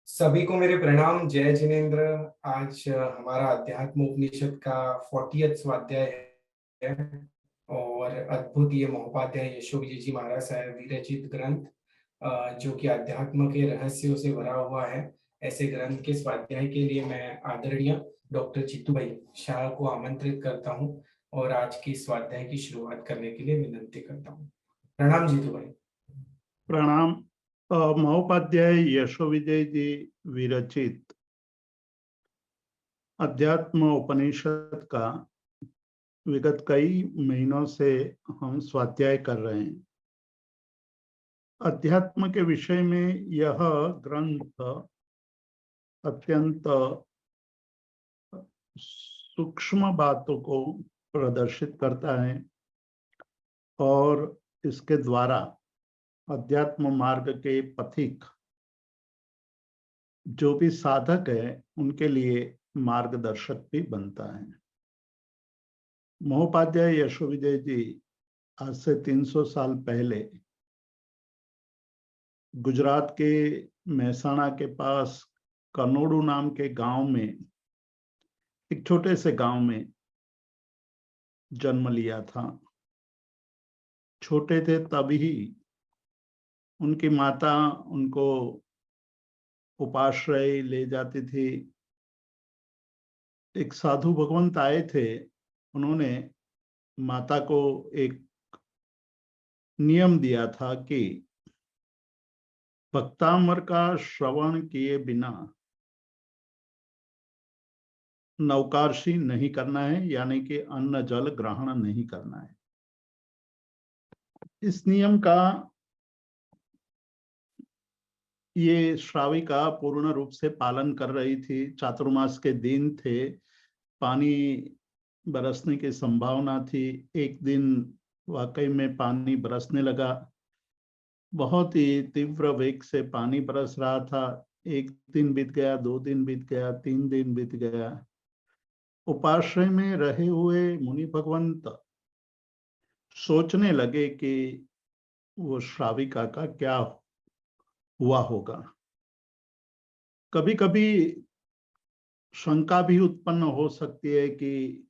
सभी को मेरे प्रणाम। जय जिनेन्द्र। आज हमारा अध्यात्म उपनिषद का 40वां स्वाध्याय है और अद्भुत ये महोपाध्याय यशो विजय जी महाराज साहब विरचित ग्रंथ जो कि अध्यात्म के रहस्यों से भरा हुआ है। ऐसे ग्रंथ के स्वाध्याय के लिए मैं आदरणीय डॉक्टर चित्तू भाई शाह को आमंत्रित करता हूं और आज की स्वाध्याय की शुरुआत करने के लिए विनंती करता हूं। प्रणाम जीतू भाई। प्रणाम। महोपाध्याय यशो विजय जी विरचित अध्यात्म उपनिषद का विगत कई महीनों से हम स्वाध्याय कर रहे हैं। अध्यात्म के विषय में यह ग्रंथ अत्यंत सूक्ष्म बातों को प्रदर्शित करता है और इसके द्वारा अध्यात्म मार्ग के पथिक जो भी साधक है उनके लिए मार्गदर्शक भी बनता है। महोपाध्याय यशो विजय जी आज से 300 साल पहले गुजरात के महसाणा के पास कनोडू नाम के गांव में, एक छोटे से गांव में जन्म लिया था। छोटे थे तभी उनकी माता उनको उपाश्रय ले जाती थी। एक साधु भगवंत आए थे, उन्होंने माता को एक नियम दिया था कि भक्तामर का श्रवण किए बिना नौकार्षी नहीं करना है, यानी कि अन्न जल ग्रहण नहीं करना है। इस नियम का ये श्राविका पूर्ण रूप से पालन कर रही थी। चातुर्मास के दिन थे, पानी बरसने की संभावना थी। एक दिन वाकई में पानी बरसने लगा, बहुत ही तीव्र वेग से पानी बरस रहा था। एक दिन बीत गया, 2 दिन बीत गया, 3 दिन बीत गया। उपाश्रय में रहे हुए मुनि भगवंत सोचने लगे कि वो श्राविका का क्या हुआ होगा। कभी कभी शंका भी उत्पन्न हो सकती है कि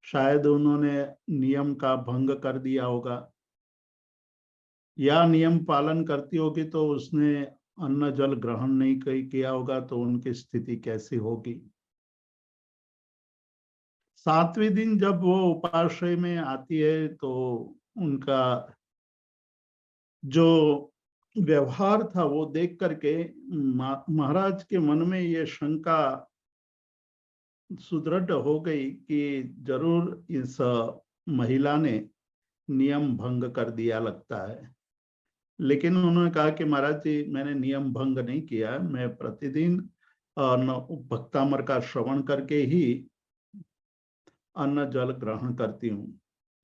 शायद उन्होंने नियम का भंग कर दिया होगा, या नियम पालन करती होगी तो उसने अन्न जल ग्रहण नहीं किया होगा, तो उनकी स्थिति कैसी होगी। 7वें दिन जब वो उपाश्रय में आती है तो उनका जो व्यवहार था वो देख करके महाराज के मन में ये शंका सुदृढ़ हो गई कि जरूर इस महिला ने नियम भंग कर दिया लगता है। लेकिन उन्होंने कहा कि महाराज जी, मैंने नियम भंग नहीं किया, मैं प्रतिदिन भक्तामर का श्रवण करके ही अन्न जल ग्रहण करती हूँ।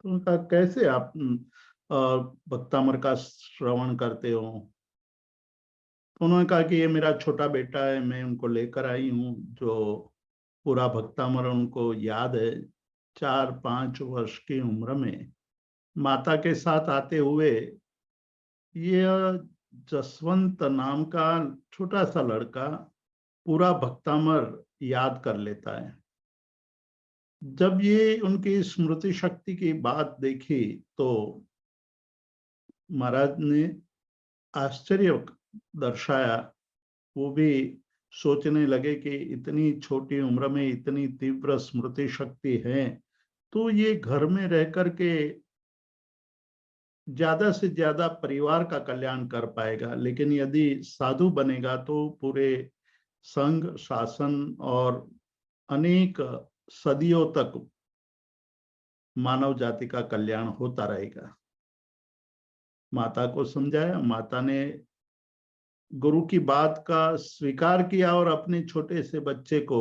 तो उनका कैसे आप भक्तामर का श्रवण करते हो? तो उन्होंने कहा कि ये मेरा छोटा बेटा है, मैं उनको लेकर आई हूँ, जो पूरा भक्तामर उनको याद है। 4-5 वर्ष की उम्र में माता के साथ आते हुए यह जसवंत नाम का छोटा सा लड़का पूरा भक्तामर याद कर लेता है। जब ये उनकी स्मृति शक्ति की बात देखी तो महाराज ने आश्चर्य दर्शाया। वो भी सोचने लगे कि इतनी छोटी उम्र में इतनी तीव्र स्मृति शक्ति है, तो ये घर में रह करके ज्यादा से ज्यादा परिवार का कल्याण कर पाएगा, लेकिन यदि साधु बनेगा तो पूरे संघ शासन और अनेक सदियों तक मानव जाति का कल्याण होता रहेगा। माता को समझाया, माता ने गुरु की बात का स्वीकार किया और अपने छोटे से बच्चे को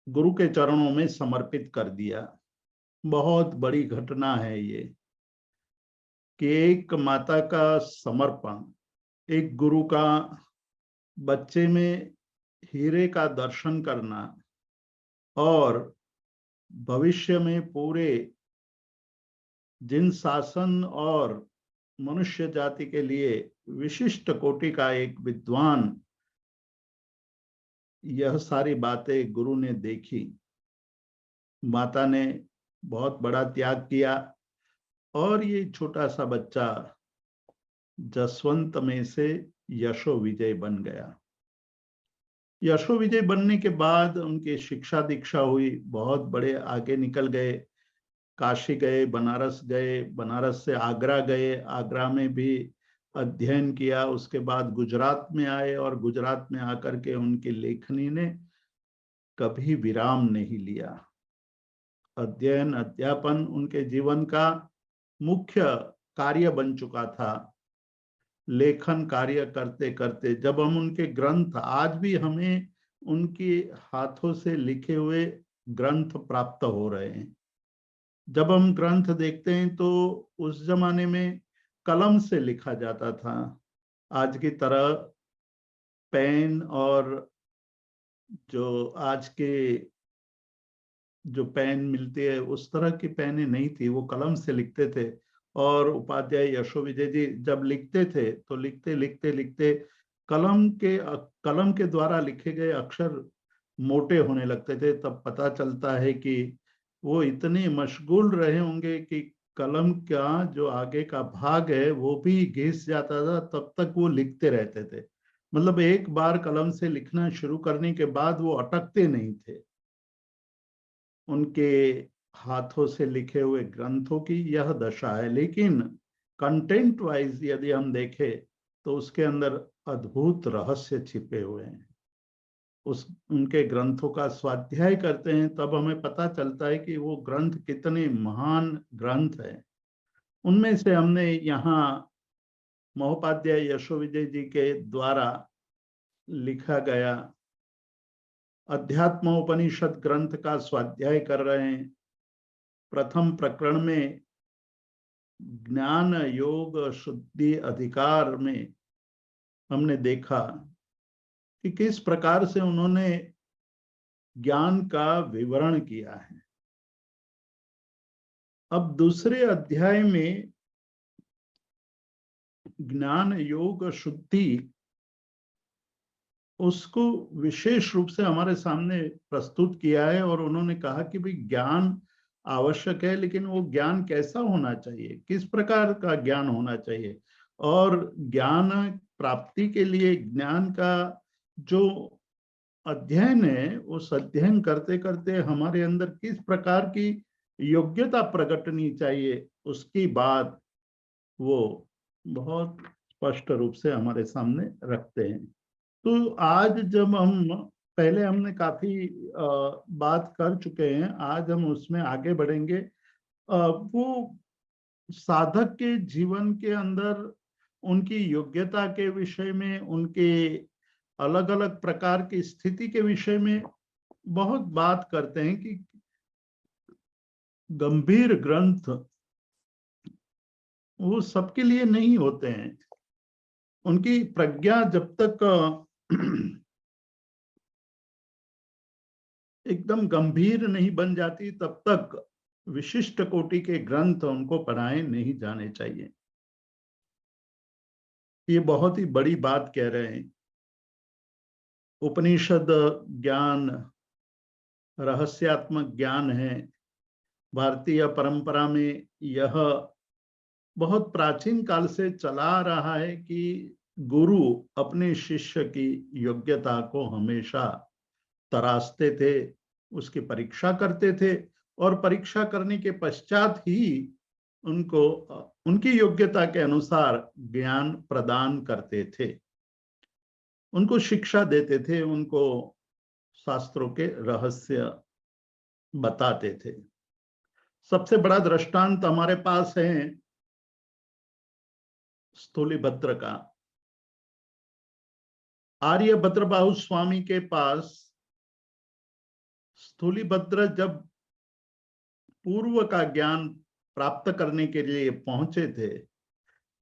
गुरु के चरणों में समर्पित कर दिया। बहुत बड़ी घटना है ये कि एक माता का समर्पण, एक गुरु का बच्चे में हीरे का दर्शन करना और भविष्य में पूरे जिन शासन और मनुष्य जाति के लिए विशिष्ट कोटि का एक विद्वान, यह सारी बातें गुरु ने देखी। माता ने बहुत बड़ा त्याग किया और ये छोटा सा बच्चा जसवंत में से यशो विजय बन गया। यशो विजय बनने के बाद उनकी शिक्षा दीक्षा हुई, बहुत बड़े आगे निकल गए, काशी गए, बनारस से आगरा गए, आगरा में भी अध्ययन किया। उसके बाद गुजरात में आए और गुजरात में आकर के उनकी लेखनी ने कभी विराम नहीं लिया। अध्ययन अध्यापन उनके जीवन का मुख्य कार्य बन चुका था। लेखन कार्य करते करते जब हम उनके ग्रंथ, आज भी हमें उनके हाथों से लिखे हुए ग्रंथ प्राप्त हो रहे हैं, जब हम ग्रंथ देखते हैं तो उस जमाने में कलम से लिखा जाता था। आज की तरह पेन और जो आज के जो पेन मिलती है उस तरह की पेनें नहीं थी, वो कलम से लिखते थे। और उपाध्याय यशो विजय जी जब लिखते थे तो लिखते लिखते लिखते कलम के द्वारा लिखे गए अक्षर मोटे होने लगते थे। तब पता चलता है कि वो इतने मशगूल रहे होंगे कि कलम का जो आगे का भाग है वो भी घिस जाता था, तब तक वो लिखते रहते थे। मतलब एक बार कलम से लिखना शुरू करने के बाद वो अटकते नहीं थे। उनके हाथों से लिखे हुए ग्रंथों की यह दशा है। लेकिन कंटेंट वाइज यदि हम देखें तो उसके अंदर अद्भुत रहस्य छिपे हुए हैं। उनके ग्रंथों का स्वाध्याय करते हैं तब हमें पता चलता है कि वो ग्रंथ कितने महान ग्रंथ हैं। उनमें से हमने यहाँ महोपाध्याय यशो विजय जी के द्वारा लिखा गया अध्यात्मोपनिषद ग्रंथ का स्वाध्याय कर रहे हैं। प्रथम प्रकरण में ज्ञान योग शुद्धि अधिकार में हमने देखा कि किस प्रकार से उन्होंने ज्ञान का विवरण किया है। अब दूसरे अध्याय में ज्ञान योग शुद्धि, उसको विशेष रूप से हमारे सामने प्रस्तुत किया है और उन्होंने कहा कि भाई ज्ञान आवश्यक है, लेकिन वो ज्ञान कैसा होना चाहिए, किस प्रकार का ज्ञान होना चाहिए, और ज्ञान प्राप्ति के लिए ज्ञान का जो अध्ययन है उस अध्ययन करते करते हमारे अंदर किस प्रकार की योग्यता प्रकटनी चाहिए, उसकी बात वो बहुत स्पष्ट रूप से हमारे सामने रखते हैं। तो आज जब हम, पहले हमने काफी बात कर चुके हैं, आज हम उसमें आगे बढ़ेंगे। वो साधक के जीवन के अंदर उनकी योग्यता के विषय में, उनके अलग अलग प्रकार की स्थिति के विषय में बहुत बात करते हैं कि गंभीर ग्रंथ वो सबके लिए नहीं होते हैं। उनकी प्रज्ञा जब तक एकदम गंभीर नहीं बन जाती तब तक विशिष्ट कोटि के ग्रंथ उनको पढ़ाए नहीं जाने चाहिए। ये बहुत ही बड़ी बात कह रहे हैं। उपनिषद ज्ञान रहस्यात्मक ज्ञान है। भारतीय परंपरा में यह बहुत प्राचीन काल से चला रहा है कि गुरु अपने शिष्य की योग्यता को हमेशा तराशते थे, उसकी परीक्षा करते थे और परीक्षा करने के पश्चात ही उनको उनकी योग्यता के अनुसार ज्ञान प्रदान करते थे, उनको शिक्षा देते थे, उनको शास्त्रों के रहस्य बताते थे। सबसे बड़ा दृष्टांत हमारे पास है स्थूलिभद्र का। आर्यभद्र बाहु स्वामी के पास स्थूलिभद्र जब पूर्व का ज्ञान प्राप्त करने के लिए पहुंचे थे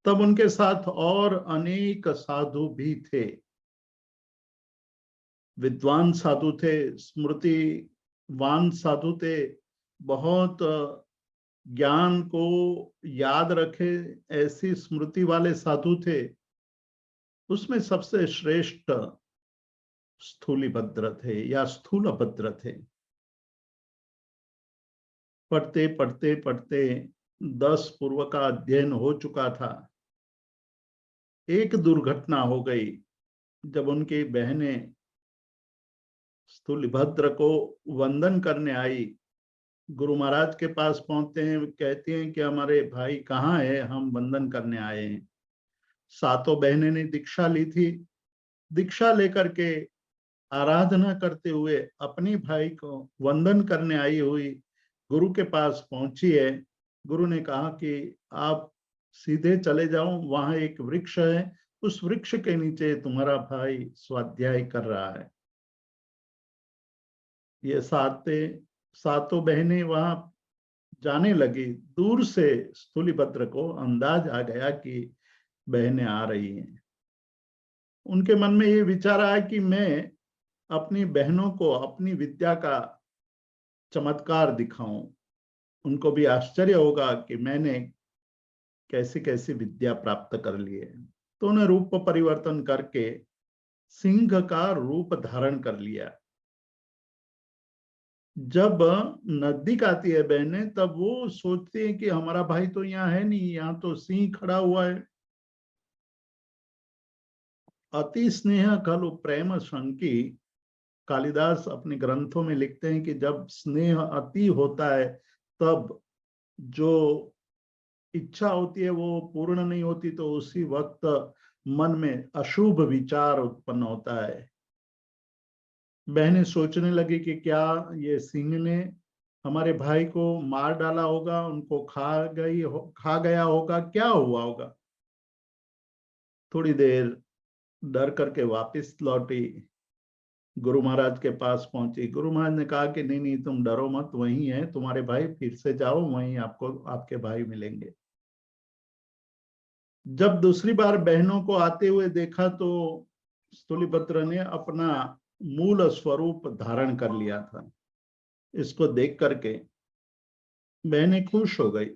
तब उनके साथ और अनेक साधु भी थे। विद्वान साधु थे, स्मृतिवान साधु थे, बहुत ज्ञान को याद रखे ऐसी स्मृति वाले साधु थे, उसमें सबसे श्रेष्ठ स्थूलिभद्र थे या स्थूलभद्र थे। पढ़ते पढ़ते पढ़ते 10 पूर्व का अध्ययन हो चुका था। एक दुर्घटना हो गई जब उनकी बहनें स्थूलिभद्र को वंदन करने आई। गुरु महाराज के पास पहुंचते हैं, कहते हैं कि हमारे भाई कहाँ है, हम वंदन करने आए हैं। सातों बहनें ने दीक्षा ली थी। दीक्षा लेकर के आराधना करते हुए अपनी भाई को वंदन करने आई हुई गुरु के पास पहुंची है। गुरु ने कहा कि आप सीधे चले जाओ, वहां एक वृक्ष है, उस वृक्ष के नीचे तुम्हारा भाई स्वाध्याय कर रहा है। ये सातों बहनें वहां जाने लगी। दूर से स्थूलिभद्र को अंदाज आ गया कि बहनें आ रही हैं। उनके मन में ये विचार आया कि मैं अपनी बहनों को अपनी विद्या का चमत्कार दिखाऊं, उनको भी आश्चर्य होगा कि मैंने कैसी कैसी विद्या प्राप्त कर ली है। तो उन्हें रूप परिवर्तन करके सिंह का रूप धारण कर लिया। जब नजदीक आती है बहनें, तब वो सोचती है कि हमारा भाई तो यहाँ है नहीं, यहाँ तो सिंह खड़ा हुआ है। अति स्नेह खलु प्रेम शंकी, कालिदास अपने ग्रंथों में लिखते हैं कि जब स्नेह अति होता है तब जो इच्छा होती है वो पूर्ण नहीं होती, तो उसी वक्त मन में अशुभ विचार उत्पन्न होता है। बहनें सोचने लगी कि क्या ये सिंह ने हमारे भाई को मार डाला होगा, उनको खा गया होगा, क्या हुआ होगा। थोड़ी देर डर करके वापस लौटी, गुरु महाराज के पास पहुंची। गुरु महाराज ने कहा कि नहीं नहीं, तुम डरो मत, वही है तुम्हारे भाई, फिर से जाओ, वहीं आपको आपके भाई मिलेंगे। जब दूसरी बार बहनों को आते हुए देखा तो स्थूलिभद्र ने अपना मूल स्वरूप धारण कर लिया था। इसको देख करके बहनें खुश हो गई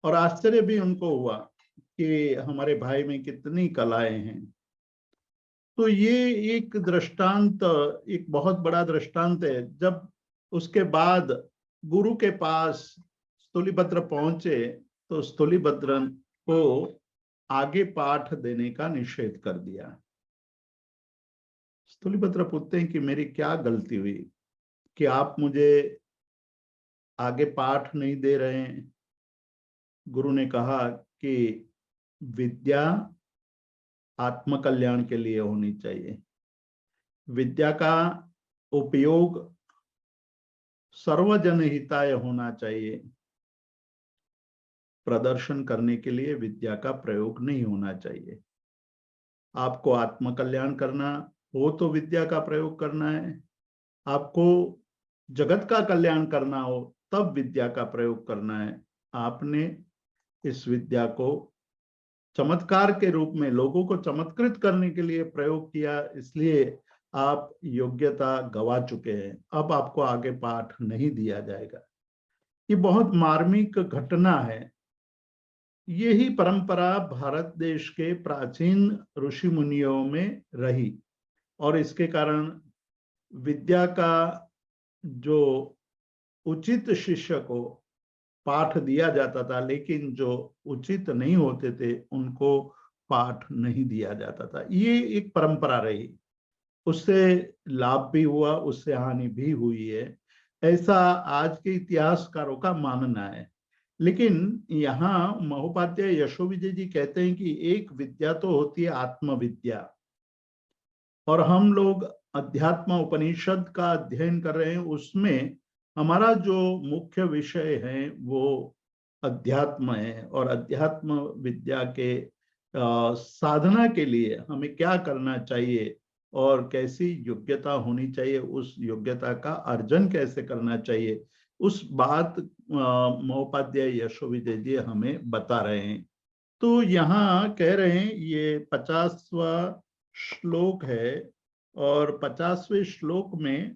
और आश्चर्य भी उनको हुआ कि हमारे भाई में कितनी कलाएं हैं। तो ये एक दृष्टांत, एक बहुत बड़ा दृष्टांत है। जब उसके बाद गुरु के पास स्थूलिभद्र पहुंचे तो स्थूलिभद्र को आगे पाठ देने का निषेध कर दिया। स्थूलिभद्र पूछते हैं कि मेरी क्या गलती हुई कि आप मुझे आगे पाठ नहीं दे रहे हैं। गुरु ने कहा कि विद्या आत्म कल्याण के लिए होनी चाहिए। विद्या का उपयोग सर्वजन हिताय होना चाहिए। प्रदर्शन करने के लिए विद्या का प्रयोग नहीं होना चाहिए। आपको आत्म कल्याण करना हो तो विद्या का प्रयोग करना है। आपको जगत का कल्याण करना हो तब विद्या का प्रयोग करना है। आपने इस विद्या को चमत्कार के रूप में लोगों को चमत्कृत करने के लिए प्रयोग किया, इसलिए आप योग्यता गवा चुके हैं। अब आपको आगे पाठ नहीं दिया जाएगा। ये बहुत मार्मिक घटना है। यही परंपरा भारत देश के प्राचीन ऋषि मुनियों में रही और इसके कारण विद्या का जो उचित शिष्य को पाठ दिया जाता था, लेकिन जो उचित नहीं होते थे उनको पाठ नहीं दिया जाता था। ये एक परंपरा रही, उससे लाभ भी हुआ, उससे हानि भी हुई है, ऐसा आज के इतिहासकारों का मानना है। लेकिन यहाँ महोपाध्याय यशोविजय जी कहते हैं कि एक विद्या तो होती है आत्मविद्या, और हम लोग अध्यात्म उपनिषद का अध्ययन कर रहे हैं। उसमें हमारा जो मुख्य विषय है वो अध्यात्म है, और अध्यात्म विद्या के साधना के लिए हमें क्या करना चाहिए और कैसी योग्यता होनी चाहिए, उस योग्यता का अर्जन कैसे करना चाहिए, उस बात महोपाध्याय यशोविजय जी हमें बता रहे हैं। तो यहाँ कह रहे हैं, ये 50वां श्लोक है और 50वें श्लोक में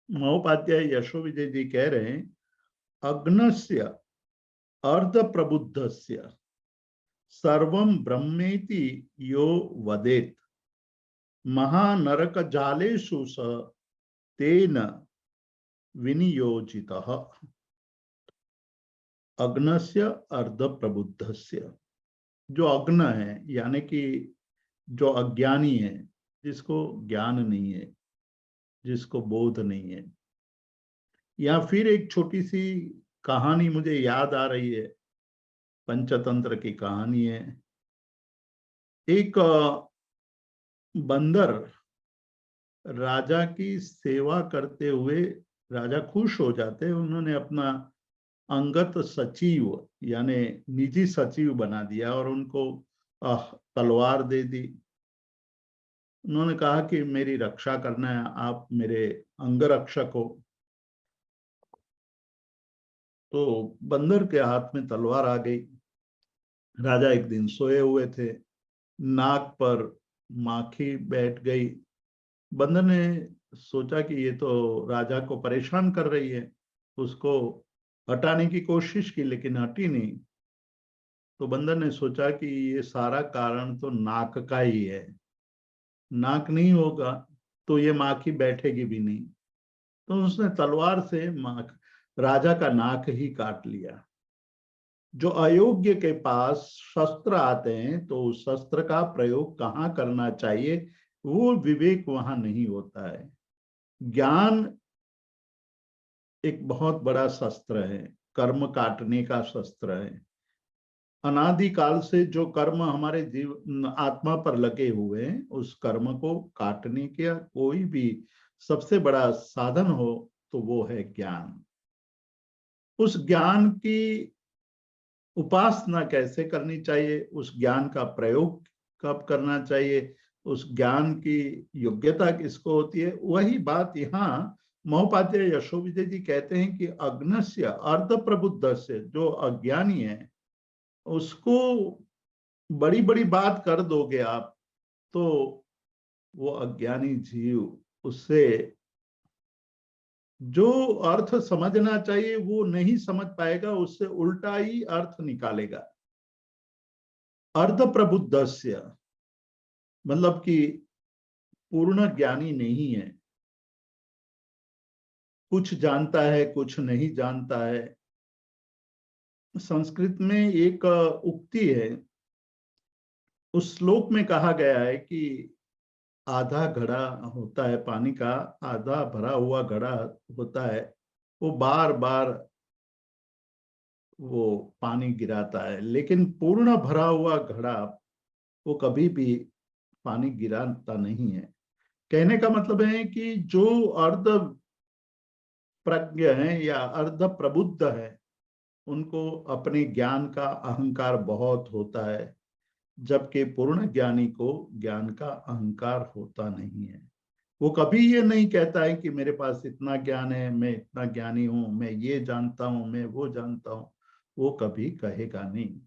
महोपाध्याय यशोविजय जी कह रहे हैं, अग्नस्य अर्ध प्रबुद्धस्य सर्वं ब्रह्मेति यो वदेत महानरक जालेषु स तेन विनियोजितः। अग्नस्य अर्ध प्रबुद्धस्य, जो अग्न है यानी कि जो अज्ञानी है, जिसको ज्ञान नहीं है, जिसको बोध नहीं है। या फिर एक छोटी सी कहानी मुझे याद आ रही है, पंचतंत्र की कहानी है। एक बंदर राजा की सेवा करते हुए राजा खुश हो जाते हैं, उन्होंने अपना अंगत सचिव यानी निजी सचिव बना दिया और उनको तलवार दे दी। उन्होंने कहा कि मेरी रक्षा करना है, आप मेरे अंगरक्षक हो। तो बंदर के हाथ में तलवार आ गई। राजा एक दिन सोए हुए थे, नाक पर माखी बैठ गई। बंदर ने सोचा कि ये तो राजा को परेशान कर रही है, उसको हटाने की कोशिश की लेकिन हटी नहीं। तो बंदर ने सोचा कि ये सारा कारण तो नाक का ही है, नाक नहीं होगा तो ये माखी बैठेगी भी नहीं। तो उसने तलवार से राजा का नाक ही काट लिया। जो अयोग्य के पास शस्त्र आते हैं तो उस शस्त्र का प्रयोग कहाँ करना चाहिए वो विवेक वहां नहीं होता है। ज्ञान एक बहुत बड़ा शस्त्र है, कर्म काटने का शस्त्र है। अनादिकाल से जो कर्म हमारे जीव आत्मा पर लगे हुए हैं, उस कर्म को काटने का कोई भी सबसे बड़ा साधन हो तो वो है ज्ञान। उस ज्ञान की उपासना कैसे करनी चाहिए, उस ज्ञान का प्रयोग कब करना चाहिए, उस ज्ञान की योग्यता किसको होती है, वही बात यहाँ महोपाध्याय यशोविजय जी कहते हैं कि अग्नस्य अर्ध प्रबुद्ध से, जो अज्ञानी है उसको बड़ी बड़ी बात कर दोगे आप तो वो अज्ञानी जीव उससे जो अर्थ समझना चाहिए वो नहीं समझ पाएगा, उससे उल्टा ही अर्थ निकालेगा। अर्ध प्रबुद्धस्य मतलब कि पूर्ण ज्ञानी नहीं है, कुछ जानता है कुछ नहीं जानता है। संस्कृत में एक उक्ति है, उस श्लोक में कहा गया है कि आधा घड़ा होता है पानी का, आधा भरा हुआ घड़ा होता है, वो बार बार वो पानी गिराता है, लेकिन पूर्ण भरा हुआ घड़ा वो कभी भी पानी गिराता नहीं है। कहने का मतलब है कि जो अर्ध प्रज्ञ हैं या अर्ध प्रबुद्ध है उनको अपने ज्ञान का अहंकार बहुत होता है, जबकि पूर्ण ज्ञानी को ज्ञान का अहंकार होता नहीं है। वो कभी ये नहीं कहता है कि मेरे पास इतना ज्ञान है, मैं इतना ज्ञानी हूं, मैं ये जानता हूं, मैं वो जानता हूं, वो कभी कहेगा नहीं।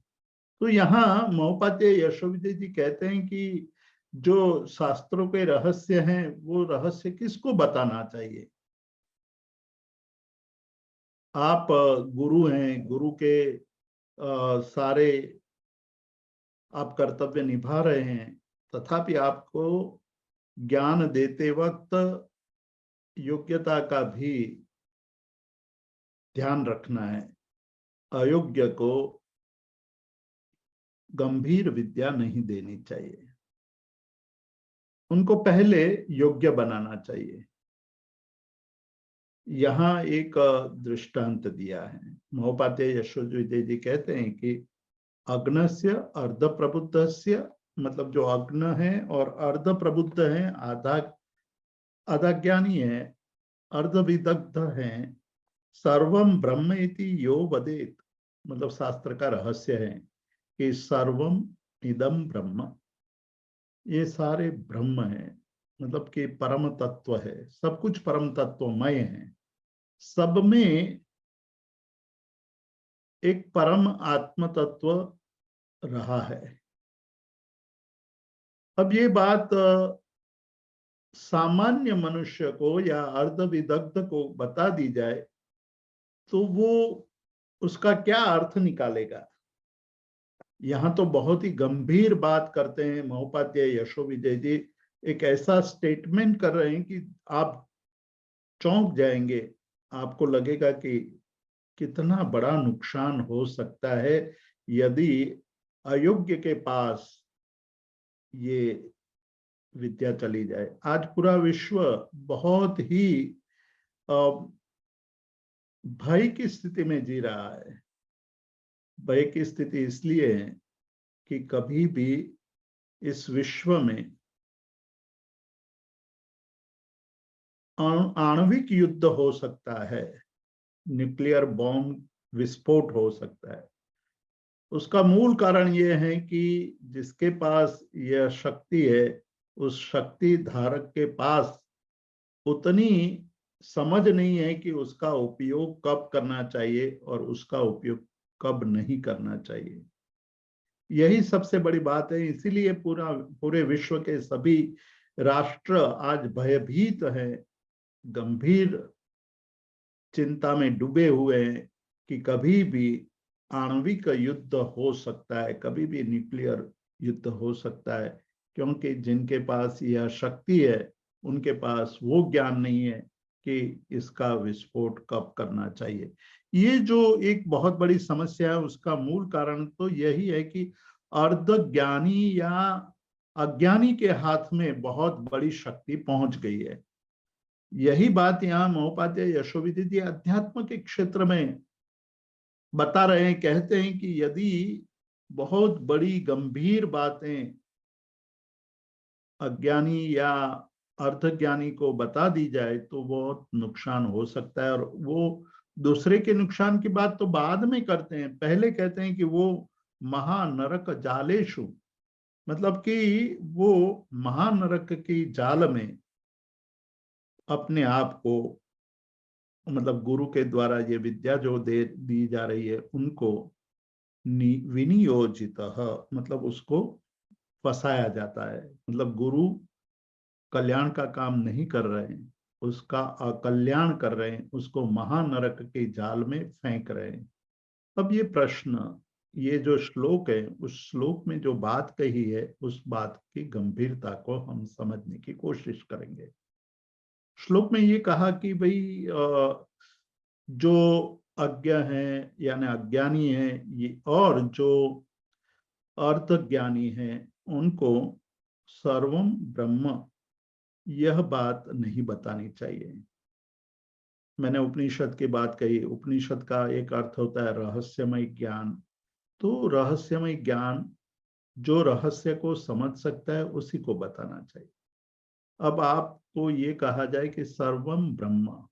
तो यहाँ महोपाध्याय यशोविजय जी कहते हैं कि जो शास्त्रों के रहस्य हैं वो रहस्य किसको बताना चाहिए। आप गुरु हैं, गुरु के सारे आप कर्तव्य निभा रहे हैं, तथापि आपको ज्ञान देते वक्त योग्यता का भी ध्यान रखना है। अयोग्य को गंभीर विद्या नहीं देनी चाहिए, उनको पहले योग्य बनाना चाहिए। यहाँ एक दृष्टांत दिया है, महोपाध्याय यशोविजय जी कहते हैं कि अग्नस्य अर्ध प्रबुद्धस्य मतलब जो अग्न है और अर्ध प्रबुद्ध है, आधा आधा ज्ञानी है, अर्ध विदग्ध है, सर्वम ब्रह्म इति यो वदेत मतलब शास्त्र का रहस्य है कि सर्वम इदम ब्रह्म, ये सारे ब्रह्म है, मतलब कि परम तत्व है, सब कुछ परम तत्वमय है। सब में एक परम आत्म तत्व रहा है। अब ये बात सामान्य मनुष्य को या अर्ध विदग्ध को बता दी जाए तो वो उसका क्या अर्थ निकालेगा। यहाँ तो बहुत ही गंभीर बात करते हैं महोपाध्याय यशोविजय जी, एक ऐसा स्टेटमेंट कर रहे हैं कि आप चौंक जाएंगे, आपको लगेगा कि कितना बड़ा नुकसान हो सकता है यदि अयोग्य के पास ये विद्या चली जाए। आज पूरा विश्व बहुत ही भय की स्थिति में जी रहा है। भय की स्थिति इसलिए है कि कभी भी इस विश्व में आणविक युद्ध हो सकता है, न्यूक्लियर बॉम्ब विस्फोट हो सकता है। उसका मूल कारण यह है कि जिसके पास यह शक्ति है, उस शक्ति धारक के पास उतनी समझ नहीं है कि उसका उपयोग कब करना चाहिए और उसका उपयोग कब नहीं करना चाहिए। यही सबसे बड़ी बात है। इसीलिए पूरे विश्व के सभी राष्ट्र आज भयभीत हैं, गंभीर चिंता में डूबे हुए हैं कि कभी भी आणविक युद्ध हो सकता है, कभी भी न्यूक्लियर युद्ध हो सकता है, क्योंकि जिनके पास यह शक्ति है उनके पास वो ज्ञान नहीं है कि इसका विस्फोट कब करना चाहिए। ये जो एक बहुत बड़ी समस्या है, उसका मूल कारण तो यही है कि अर्धज्ञानी या अज्ञानी के हाथ में बहुत बड़ी शक्ति पहुंच गई है। यही बात यहाँ महोपाध्याय यशोविधि जी अध्यात्म के क्षेत्र में बता रहे हैं। कहते हैं कि यदि बहुत बड़ी गंभीर बातें अज्ञानी या अर्धज्ञानी को बता दी जाए तो बहुत नुकसान हो सकता है। और वो दूसरे के नुकसान की बात तो बाद में करते हैं, पहले कहते हैं कि वो महानरक जालेशु, मतलब कि वो महानरक की जाल में अपने आप को, मतलब गुरु के द्वारा ये विद्या जो दे दी जा रही है उनको विनियोजित, मतलब उसको फंसाया जाता है। मतलब गुरु कल्याण का काम नहीं कर रहे हैं, उसका अकल्याण कर रहे हैं, उसको महानरक के जाल में फेंक रहे हैं। अब ये प्रश्न, ये जो श्लोक है, उस श्लोक में जो बात कही है उस बात की गंभीरता को हम समझने की कोशिश करेंगे। श्लोक में ये कहा कि भाई जो अज्ञ है यानी अज्ञानी है ये, और जो अर्धज्ञानी है उनको सर्वम ब्रह्म यह बात नहीं बतानी चाहिए। मैंने उपनिषद की बात कही, उपनिषद का एक अर्थ होता है रहस्यमय ज्ञान। तो रहस्यमय ज्ञान, जो रहस्य को समझ सकता है उसी को बताना चाहिए। अब आपको ये कहा जाए कि सर्वम ब्रह्म,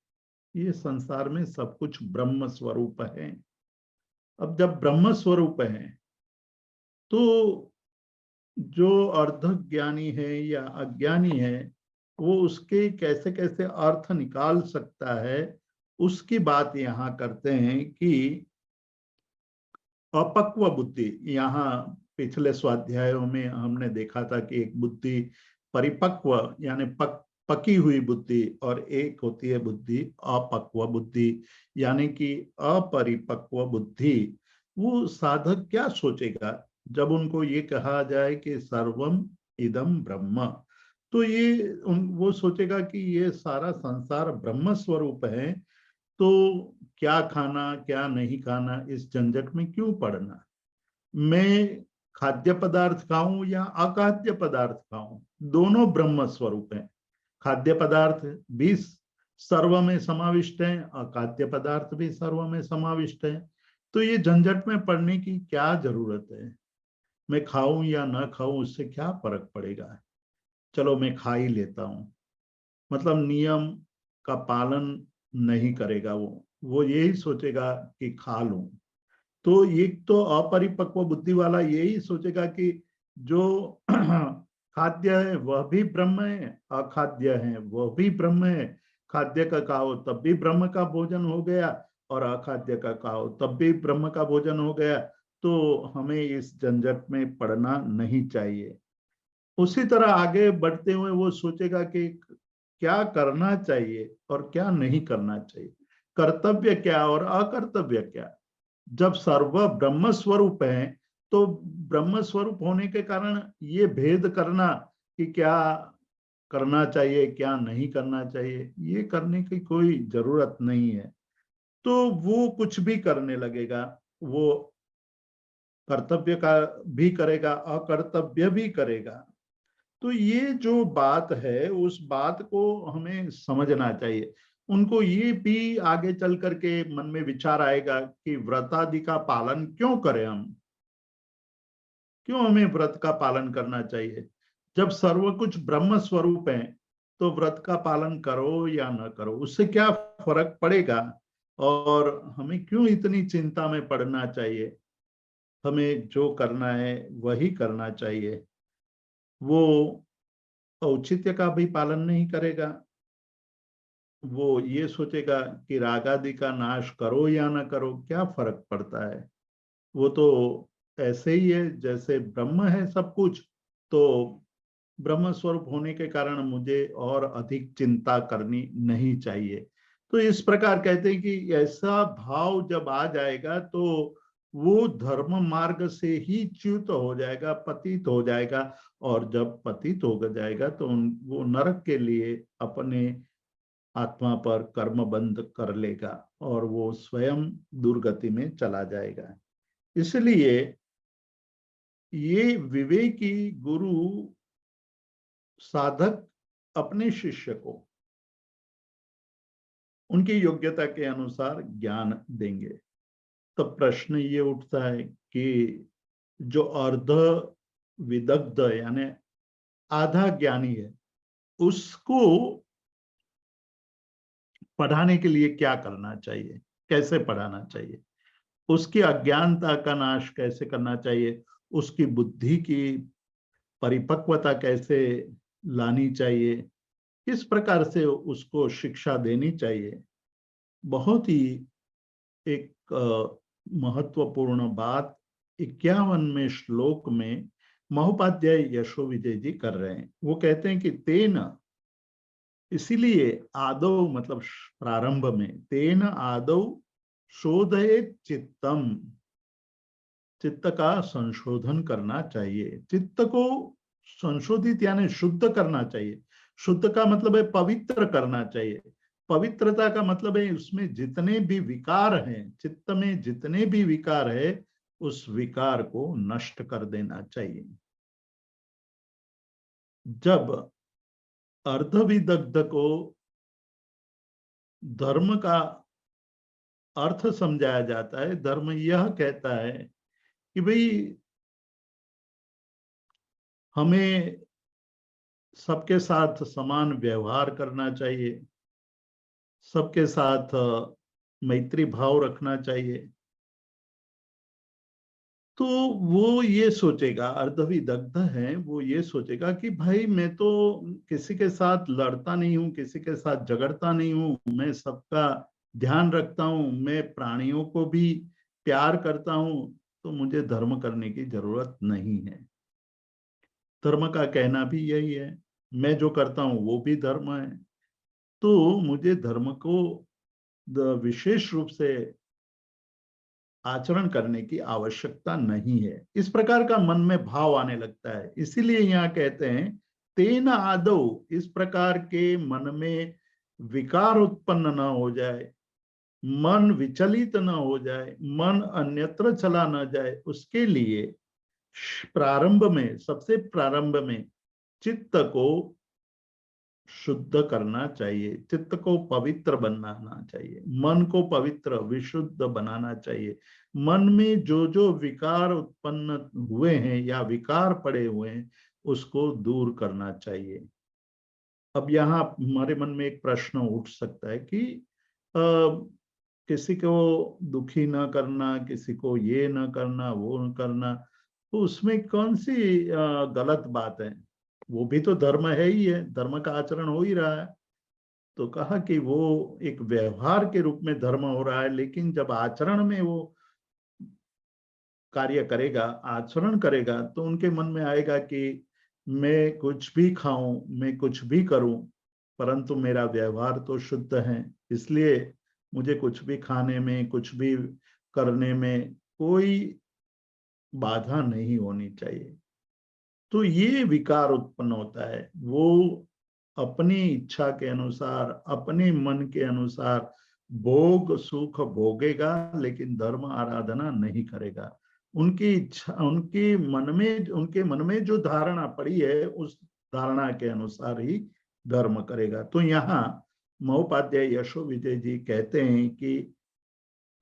ये संसार में सब कुछ ब्रह्म स्वरूप है। अब जब ब्रह्म स्वरूप है तो जो अर्धज्ञानी है या अज्ञानी है वो उसके कैसे कैसे अर्थ निकाल सकता है, उसकी बात यहाँ करते हैं कि अपक्व बुद्धि। यहाँ पिछले स्वाध्यायों में हमने देखा था कि एक बुद्धि परिपक्व यानी पकी हुई बुद्धि, और एक होती है बुद्धि अपक्व बुद्धि यानी कि अपरिपक्व बुद्धि। वो साधक क्या सोचेगा जब उनको ये कहा जाए कि सर्वम इदम ब्रह्म, तो ये वो सोचेगा कि ये सारा संसार ब्रह्म स्वरूप है, तो क्या खाना क्या नहीं खाना, इस झंझट में क्यों पड़ना। मैं खाद्य पदार्थ खाऊं या अखाद्य पदार्थ खाऊं, दोनों ब्रह्म स्वरूप हैं। खाद्य पदार्थ भी सर्व में समाविष्ट है, अखाद्य पदार्थ भी सर्व में समाविष्ट है। तो ये झंझट में पड़ने की क्या जरूरत है। मैं खाऊं या ना खाऊं उससे क्या फर्क पड़ेगा, चलो मैं खा ही लेता हूं। मतलब नियम का पालन नहीं करेगा वो यही सोचेगा कि खा लूं। तो ये तो अपरिपक्व बुद्धि वाला यही सोचेगा कि जो खाद्य है वह भी ब्रह्म है, अखाद्य है वह भी ब्रह्म है। खाद्य का खाओ तब भी ब्रह्म का भोजन हो गया, और अखाद्य का खाओ तब भी ब्रह्म का भोजन हो गया। तो हमें इस झंझट में पड़ना नहीं चाहिए। उसी तरह आगे बढ़ते हुए वो सोचेगा कि क्या करना चाहिए और क्या नहीं करना चाहिए। कर्तव्य क्या और अकर्तव्य क्या। जब सर्व ब्रह्म स्वरूप है तो ब्रह्म स्वरूप होने के कारण ये भेद करना कि क्या करना चाहिए क्या नहीं करना चाहिए, ये करने की कोई जरूरत नहीं है। तो वो कुछ भी करने लगेगा, वो कर्तव्य का भी करेगा अकर्तव्य भी करेगा। तो ये जो बात है उस बात को हमें समझना चाहिए। उनको ये भी आगे चल करके मन में विचार आएगा कि व्रतादि का पालन क्यों करें हम, क्यों हमें व्रत का पालन करना चाहिए। जब सर्व कुछ ब्रह्म स्वरूप है तो व्रत का पालन करो या न करो उससे क्या फर्क पड़ेगा, और हमें क्यों इतनी चिंता में पड़ना चाहिए। हमें जो करना है वही करना चाहिए। वो औचित्य का भी पालन नहीं करेगा, वो ये सोचेगा कि रागादि का नाश करो या ना करो क्या फर्क पड़ता है। वो तो ऐसे ही है जैसे ब्रह्म है सब कुछ, तो ब्रह्म स्वरूप होने के कारण मुझे और अधिक चिंता करनी नहीं चाहिए। तो इस प्रकार कहते हैं कि ऐसा भाव जब आ जाएगा तो वो धर्म मार्ग से ही च्युत हो जाएगा, पतित हो जाएगा। और जब पतित हो जाएगा तो वो नरक के लिए अपने आत्मा पर कर्म बंद कर लेगा और वो स्वयं दुर्गति में चला जाएगा। इसलिए ये विवेकी गुरु साधक अपने शिष्य को उनकी योग्यता के अनुसार ज्ञान देंगे। तो प्रश्न ये उठता है कि जो अर्ध विदग्ध यानी आधा ज्ञानी है उसको पढ़ाने के लिए क्या करना चाहिए, कैसे पढ़ाना चाहिए, उसकी अज्ञानता का नाश कैसे करना चाहिए, उसकी बुद्धि की परिपक्वता कैसे लानी चाहिए, किस प्रकार से उसको शिक्षा देनी चाहिए। बहुत ही एक महत्वपूर्ण बात 51वें श्लोक में महोपाध्याय यशो विजय जी कर रहे हैं। वो कहते हैं कि तेन, इसीलिए आदौ मतलब प्रारंभ में, तेन आदौ शोधयेत चित्तम, चित्त का संशोधन करना चाहिए। चित्त को संशोधित यानी शुद्ध करना चाहिए। शुद्ध का मतलब है पवित्र करना चाहिए। पवित्रता का मतलब है उसमें जितने भी विकार हैं, चित्त में जितने भी विकार है उस विकार को नष्ट कर देना चाहिए। जब अर्धविदग्ध को धर्म का अर्थ समझाया जाता है, धर्म यह कहता है कि भाई हमें सबके साथ समान व्यवहार करना चाहिए, सबके साथ मैत्री भाव रखना चाहिए। तो वो ये सोचेगा, अर्धविदग्ध है, वो ये सोचेगा कि भाई मैं तो किसी के साथ लड़ता नहीं हूँ, किसी के साथ झगड़ता नहीं हूँ, मैं सबका ध्यान रखता हूँ, मैं प्राणियों को भी प्यार करता हूँ, तो मुझे धर्म करने की जरूरत नहीं है। धर्म का कहना भी यही है, मैं जो करता हूँ वो भी धर्म है, तो मुझे धर्म को विशेष रूप से आचरण करने की आवश्यकता नहीं है। इस प्रकार का मन में भाव आने लगता है। इसीलिए यहाँ कहते हैं तेन आदौ, इस प्रकार के मन में विकार उत्पन्न न हो जाए, मन विचलित न हो जाए, मन अन्यत्र चला न जाए, उसके लिए प्रारंभ में, सबसे प्रारंभ में चित्त को शुद्ध करना चाहिए, चित्त को पवित्र बनाना चाहिए, मन को पवित्र विशुद्ध बनाना चाहिए। मन में जो जो विकार उत्पन्न हुए हैं या विकार पड़े हुए हैं उसको दूर करना चाहिए। अब यहाँ हमारे मन में एक प्रश्न उठ सकता है कि किसी को दुखी ना करना, किसी को ये ना करना, वो ना करना, तो उसमें कौन सी गलत बात है। वो भी तो धर्म है ही है, धर्म का आचरण हो ही रहा है। तो कहा कि वो एक व्यवहार के रूप में धर्म हो रहा है, लेकिन जब आचरण में वो कार्य करेगा, आचरण करेगा, तो उनके मन में आएगा कि मैं कुछ भी खाऊं, मैं कुछ भी करूं, परंतु मेरा व्यवहार तो शुद्ध है, इसलिए मुझे कुछ भी खाने में, कुछ भी करने में कोई बाधा नहीं होनी चाहिए। तो ये विकार उत्पन्न होता है। वो अपनी इच्छा के अनुसार, अपने मन के अनुसार भोग सुख भोगेगा, लेकिन धर्म आराधना नहीं करेगा। उनकी इच्छा, उनके मन में जो धारणा पड़ी है, उस धारणा के अनुसार ही धर्म करेगा। तो यहाँ महोपाध्याय यशो विजय जी कहते हैं कि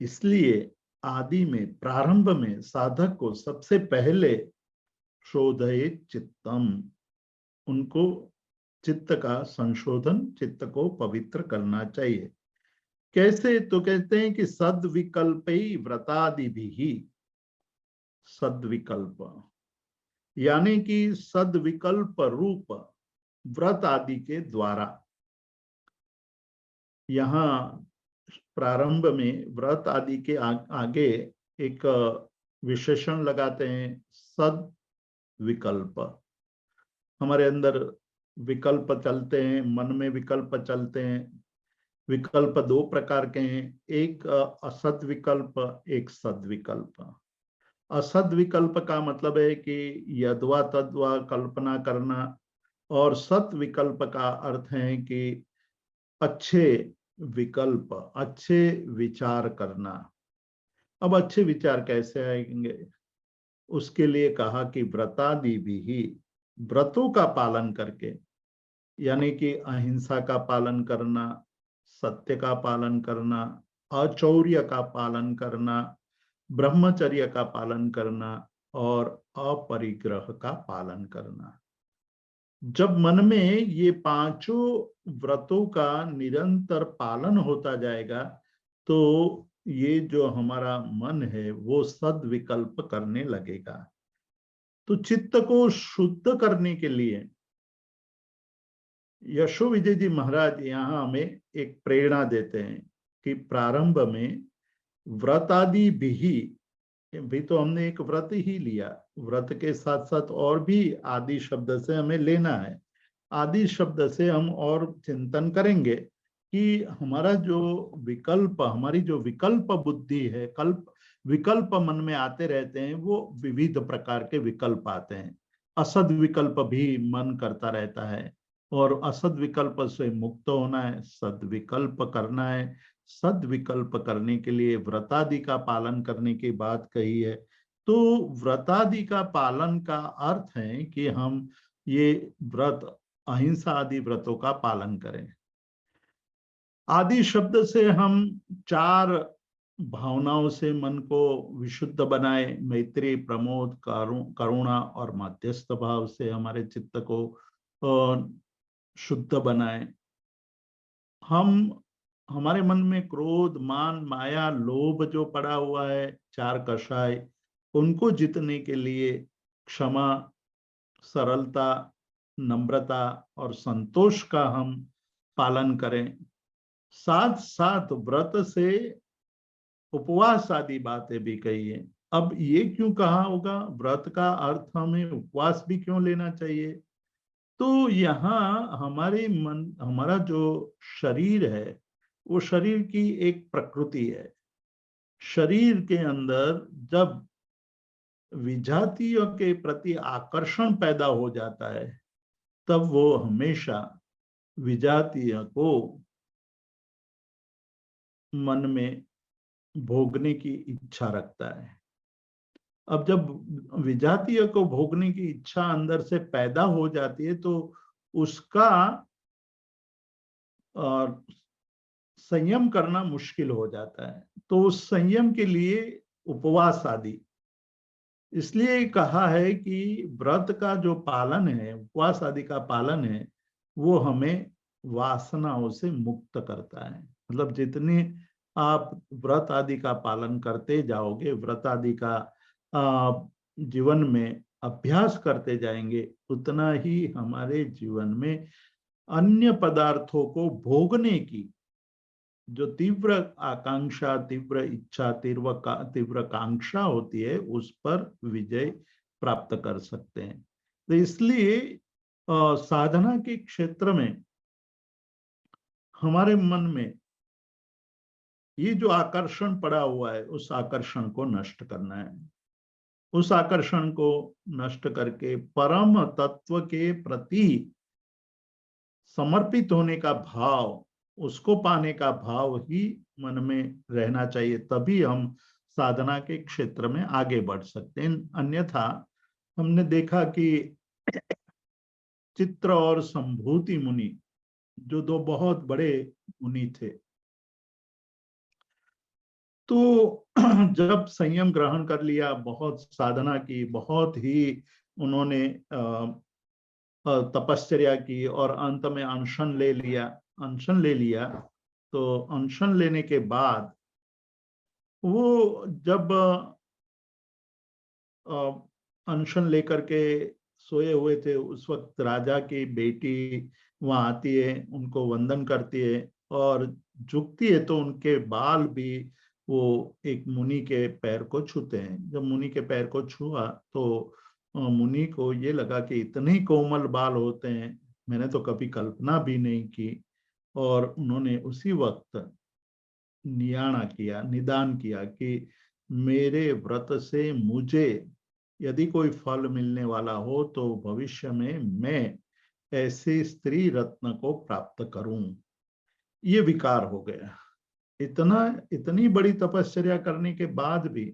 इसलिए आदि में, प्रारंभ में साधक को सबसे पहले शोधयेत चित्तम, उनको चित्त का संशोधन, चित्त को पवित्र करना चाहिए। कैसे? तो कहते हैं कि सद्विकल्प ही व्रतादि भी, सद्विकल्प यानी कि सद्विकल्प रूप व्रत आदि के द्वारा। यहाँ प्रारंभ में व्रत आदि के आगे एक विशेषण लगाते हैं, सद विकल्प। हमारे अंदर विकल्प चलते हैं, मन में विकल्प चलते हैं। विकल्प दो प्रकार के हैं, एक असद विकल्प, एक सद्विकल्प। असद विकल्प का मतलब है कि यद्वा तद्वा कल्पना करना, और सत विकल्प का अर्थ है कि अच्छे विकल्प, अच्छे विचार करना। अब अच्छे विचार कैसे आएंगे? उसके लिए कहा कि व्रतादि भी, व्रतों का पालन करके, यानी कि अहिंसा का पालन करना, सत्य का पालन करना, अचौर्य का पालन करना, ब्रह्मचर्य का पालन करना और अपरिग्रह का पालन करना। जब मन में ये पांचों व्रतों का निरंतर पालन होता जाएगा, तो ये जो हमारा मन है वो सद्विकल्प करने लगेगा। तो चित्त को शुद्ध करने के लिए यशो विजय जी महाराज यहाँ हमें एक प्रेरणा देते हैं कि प्रारंभ में व्रत आदि भी तो हमने एक व्रत ही लिया, व्रत के साथ साथ और भी आदि शब्द से हमें लेना है। आदि शब्द से हम और चिंतन करेंगे कि हमारा जो विकल्प, हमारी जो विकल्प बुद्धि है, विकल्प मन में आते रहते हैं, वो विविध प्रकार के विकल्प आते हैं। असद विकल्प भी मन करता रहता है, और असद विकल्प से मुक्त होना है, सद्विकल्प करना है। सद्विकल्प करने के लिए व्रतादि का पालन करने की बात कही है। तो व्रतादि का पालन का अर्थ है कि हम ये व्रत, अहिंसा आदि व्रतों का पालन करें। आदि शब्द से हम चार भावनाओं से मन को विशुद्ध बनाए, मैत्री, प्रमोद, करुणा और मध्यस्थ भाव से हमारे चित्त को शुद्ध बनाए। हमारे मन में क्रोध, मान, माया, लोभ जो पड़ा हुआ है, चार कषाय, उनको जीतने के लिए क्षमा, सरलता, नम्रता और संतोष का हम पालन करें। साथ साथ व्रत से उपवास आदि बातें भी कही है। अब ये क्यों कहा होगा? व्रत का अर्थ हमें उपवास भी क्यों लेना चाहिए? तो यहाँ हमारा जो शरीर है, वो शरीर की एक प्रकृति है। शरीर के अंदर जब विजातियों के प्रति आकर्षण पैदा हो जाता है, तब वो हमेशा विजातीय को मन में भोगने की इच्छा रखता है। अब जब विजातीय को भोगने की इच्छा अंदर से पैदा हो जाती है, तो उसका संयम करना मुश्किल हो जाता है। तो उस संयम के लिए उपवास आदि, इसलिए कहा है कि व्रत का जो पालन है, उपवास आदि का पालन है, वो हमें वासनाओं से मुक्त करता है। मतलब जितने आप व्रत आदि का पालन करते जाओगे, व्रत आदि का जीवन में अभ्यास करते जाएंगे, उतना ही हमारे जीवन में अन्य पदार्थों को भोगने की जो तीव्र आकांक्षा, तीव्र इच्छा, तीव्र कांक्षा होती है, उस पर विजय प्राप्त कर सकते हैं। तो इसलिए साधना के क्षेत्र में हमारे मन में ये जो आकर्षण पड़ा हुआ है उस आकर्षण को नष्ट करना है। उस आकर्षण को नष्ट करके परम तत्व के प्रति समर्पित होने का भाव, उसको पाने का भाव ही मन में रहना चाहिए, तभी हम साधना के क्षेत्र में आगे बढ़ सकते हैं। अन्यथा हमने देखा कि चित्र और संभूति मुनि, जो दो बहुत बड़े मुनि थे, तो जब संयम ग्रहण कर लिया, बहुत साधना की, बहुत ही उन्होंने तपश्चर्या की और अंत में अनशन ले लिया। तो अनशन लेने के बाद वो जब अनशन लेकर के सोए हुए थे, उस वक्त राजा की बेटी वहां आती है, उनको वंदन करती है और झुकती है, तो उनके बाल भी वो एक मुनि के पैर को छूते हैं। जब मुनि के पैर को छुआ तो मुनि को ये लगा कि इतने कोमल बाल होते हैं, मैंने तो कभी कल्पना भी नहीं की। और उन्होंने उसी वक्त निदान किया कि मेरे व्रत से मुझे यदि कोई फल मिलने वाला हो तो भविष्य में मैं ऐसे स्त्री रत्न को प्राप्त करूं। ये विकार हो गया। इतनी बड़ी तपश्चर्या करने के बाद भी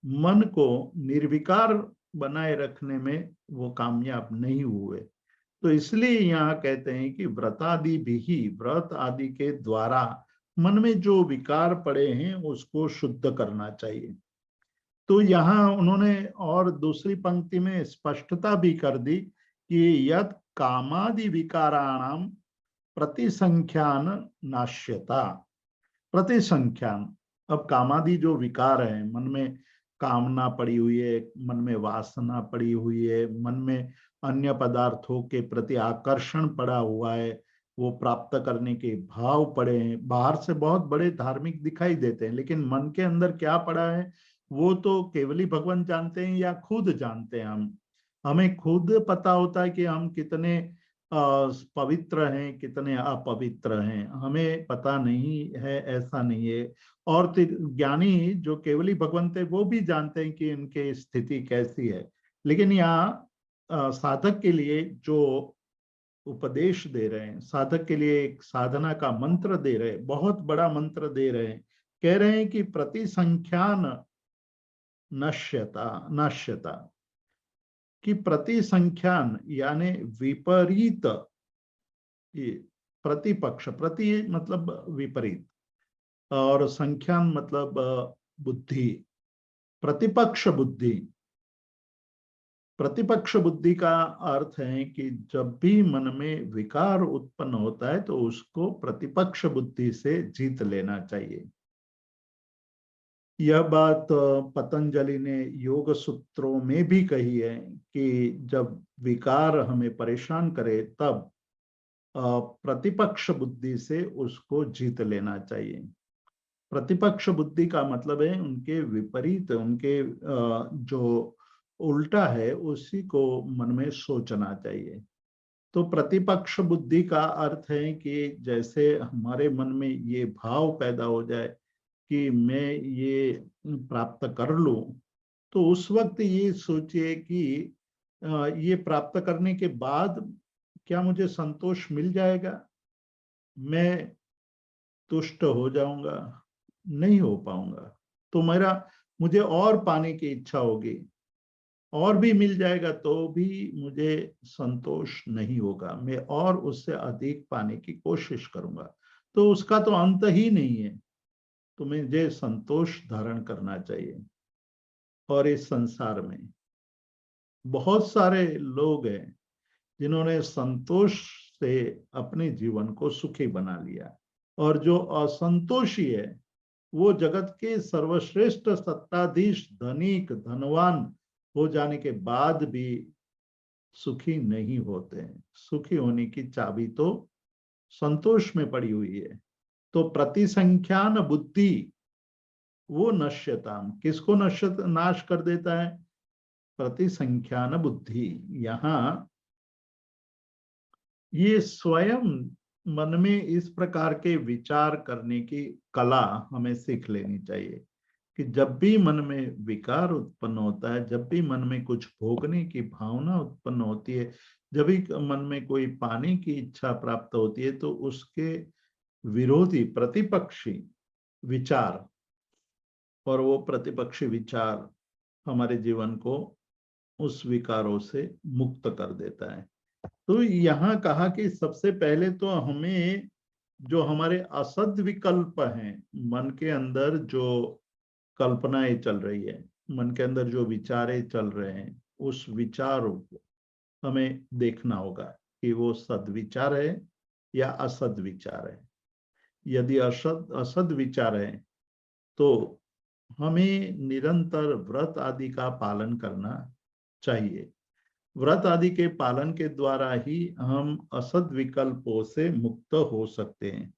मन को निर्विकार बनाए रखने में वो कामयाब नहीं हुए। तो इसलिए यहाँ कहते हैं कि व्रत आदि के द्वारा मन में जो विकार पड़े हैं उसको शुद्ध करना चाहिए। तो यहाँ उन्होंने और दूसरी पंक्ति में स्पष्टता भी कर दी कि यद कामादि विकाराणाम प्रतिसंख्यान नाश्यता। प्रतिसंख्यान, अब कामादि जो विकार है, मन में कामना पड़ी हुई है, मन में वासना पड़ी हुई है, मन में अन्य पदार्थों के प्रति आकर्षण पड़ा हुआ है, वो प्राप्त करने के भाव पड़े हैं। बाहर से बहुत बड़े धार्मिक दिखाई देते हैं, लेकिन मन के अंदर क्या पड़ा है वो तो केवल ही भगवान जानते हैं या खुद जानते हैं। हमें खुद पता होता है कि हम कितने पवित्र हैं, कितने अपवित्र हैं, हमें पता नहीं है, ऐसा नहीं है। और ज्ञानी जो केवली भगवंत है वो भी जानते हैं कि इनकी स्थिति कैसी है। लेकिन यहाँ साधक के लिए जो उपदेश दे रहे हैं, साधक के लिए एक साधना का मंत्र दे रहे हैं, बहुत बड़ा मंत्र दे रहे हैं। कह रहे हैं कि प्रतिसंख्यान नश्यता, कि प्रतिसंख्यान यानी विपरीत, ये प्रतिपक्ष, प्रति मतलब विपरीत और संख्यान मतलब बुद्धि, प्रतिपक्ष बुद्धि। प्रतिपक्ष बुद्धि का अर्थ है कि जब भी मन में विकार उत्पन्न होता है तो उसको प्रतिपक्ष बुद्धि से जीत लेना चाहिए। यह बात पतंजलि ने योग सूत्रों में भी कही है कि जब विकार हमें परेशान करे तब प्रतिपक्ष बुद्धि से उसको जीत लेना चाहिए। प्रतिपक्ष बुद्धि का मतलब है उनके विपरीत, उनके जो उल्टा है उसी को मन में सोचना चाहिए। तो प्रतिपक्ष बुद्धि का अर्थ है कि जैसे हमारे मन में ये भाव पैदा हो जाए कि मैं ये प्राप्त कर लूं, तो उस वक्त ये सोचिए कि ये प्राप्त करने के बाद क्या मुझे संतोष मिल जाएगा, मैं तुष्ट हो जाऊंगा, नहीं हो पाऊंगा। तो मुझे और पाने की इच्छा होगी, और भी मिल जाएगा तो भी मुझे संतोष नहीं होगा, मैं और उससे अधिक पाने की कोशिश करूंगा, तो उसका तो अंत ही नहीं है। तो मुझे संतोष धारण करना चाहिए। और इस संसार में बहुत सारे लोग हैं जिन्होंने संतोष से अपने जीवन को सुखी बना लिया, और जो असंतोषी है वो जगत के सर्वश्रेष्ठ सत्ताधीश धनिक धनवान हो जाने के बाद भी सुखी नहीं होते हैं। सुखी होने की चाबी तो संतोष में पड़ी हुई है। तो प्रतिसंख्यान बुद्धि वो नश्यताम, किसको नाश कर देता है? प्रतिसंख्यान बुद्धि। यहाँ ये स्वयं मन में इस प्रकार के विचार करने की कला हमें सीख लेनी चाहिए कि जब भी मन में विकार उत्पन्न होता है, जब भी मन में कुछ भोगने की भावना उत्पन्न होती है, जब भी मन में कोई पाने की इच्छा प्राप्त होती है, तो उसके विरोधी प्रतिपक्षी विचार, और वो प्रतिपक्षी विचार हमारे जीवन को उस विकारों से मुक्त कर देता है। तो यहाँ कहा कि सबसे पहले तो हमें जो हमारे असद विकल्प हैं, मन के अंदर जो कल्पनाएं चल रही है, मन के अंदर जो विचारें चल रहे हैं, उस विचारों को हमें देखना होगा कि वो सद्विचार है या असद विचार है। यदि असद असद विचार है तो हमें निरंतर व्रत आदि का पालन करना चाहिए। व्रत आदि के पालन के द्वारा ही हम असद विकल्पों से मुक्त हो सकते हैं।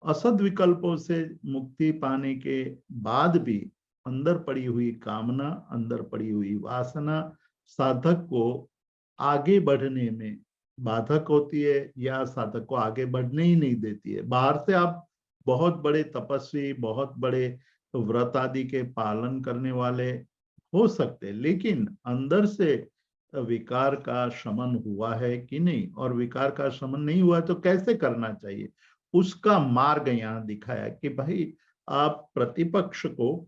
असद विकल्पों से मुक्ति पाने के बाद भी अंदर पड़ी हुई कामना, अंदर पड़ी हुई वासना साधक को आगे बढ़ने में बाधक होती है या साधक को आगे बढ़ने ही नहीं देती है। बाहर से आप बहुत बड़े तपस्वी, बहुत बड़े व्रत आदि के पालन करने वाले हो सकते, लेकिन अंदर से विकार का शमन हुआ है कि नहीं, और विकार का शमन नहीं हुआ तो कैसे करना चाहिए, उसका मार्ग यहाँ दिखाया कि भाई आप प्रतिपक्ष को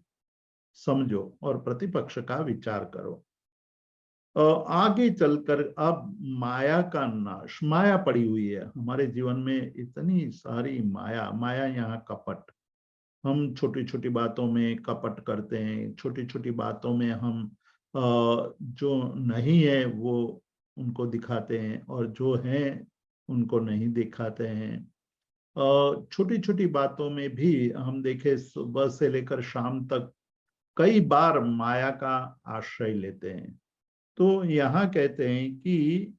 समझो और प्रतिपक्ष का विचार करो। आगे चलकर अब माया का नाश, माया पड़ी हुई है हमारे जीवन में, इतनी सारी माया। माया यहाँ कपट, हम छोटी छोटी बातों में कपट करते हैं, छोटी छोटी बातों में हम जो नहीं है वो उनको दिखाते हैं, और जो है उनको नहीं दिखाते हैं। छोटी छोटी बातों में भी हम देखें, सुबह से लेकर शाम तक कई बार माया का आश्रय लेते हैं। तो यहाँ कहते हैं कि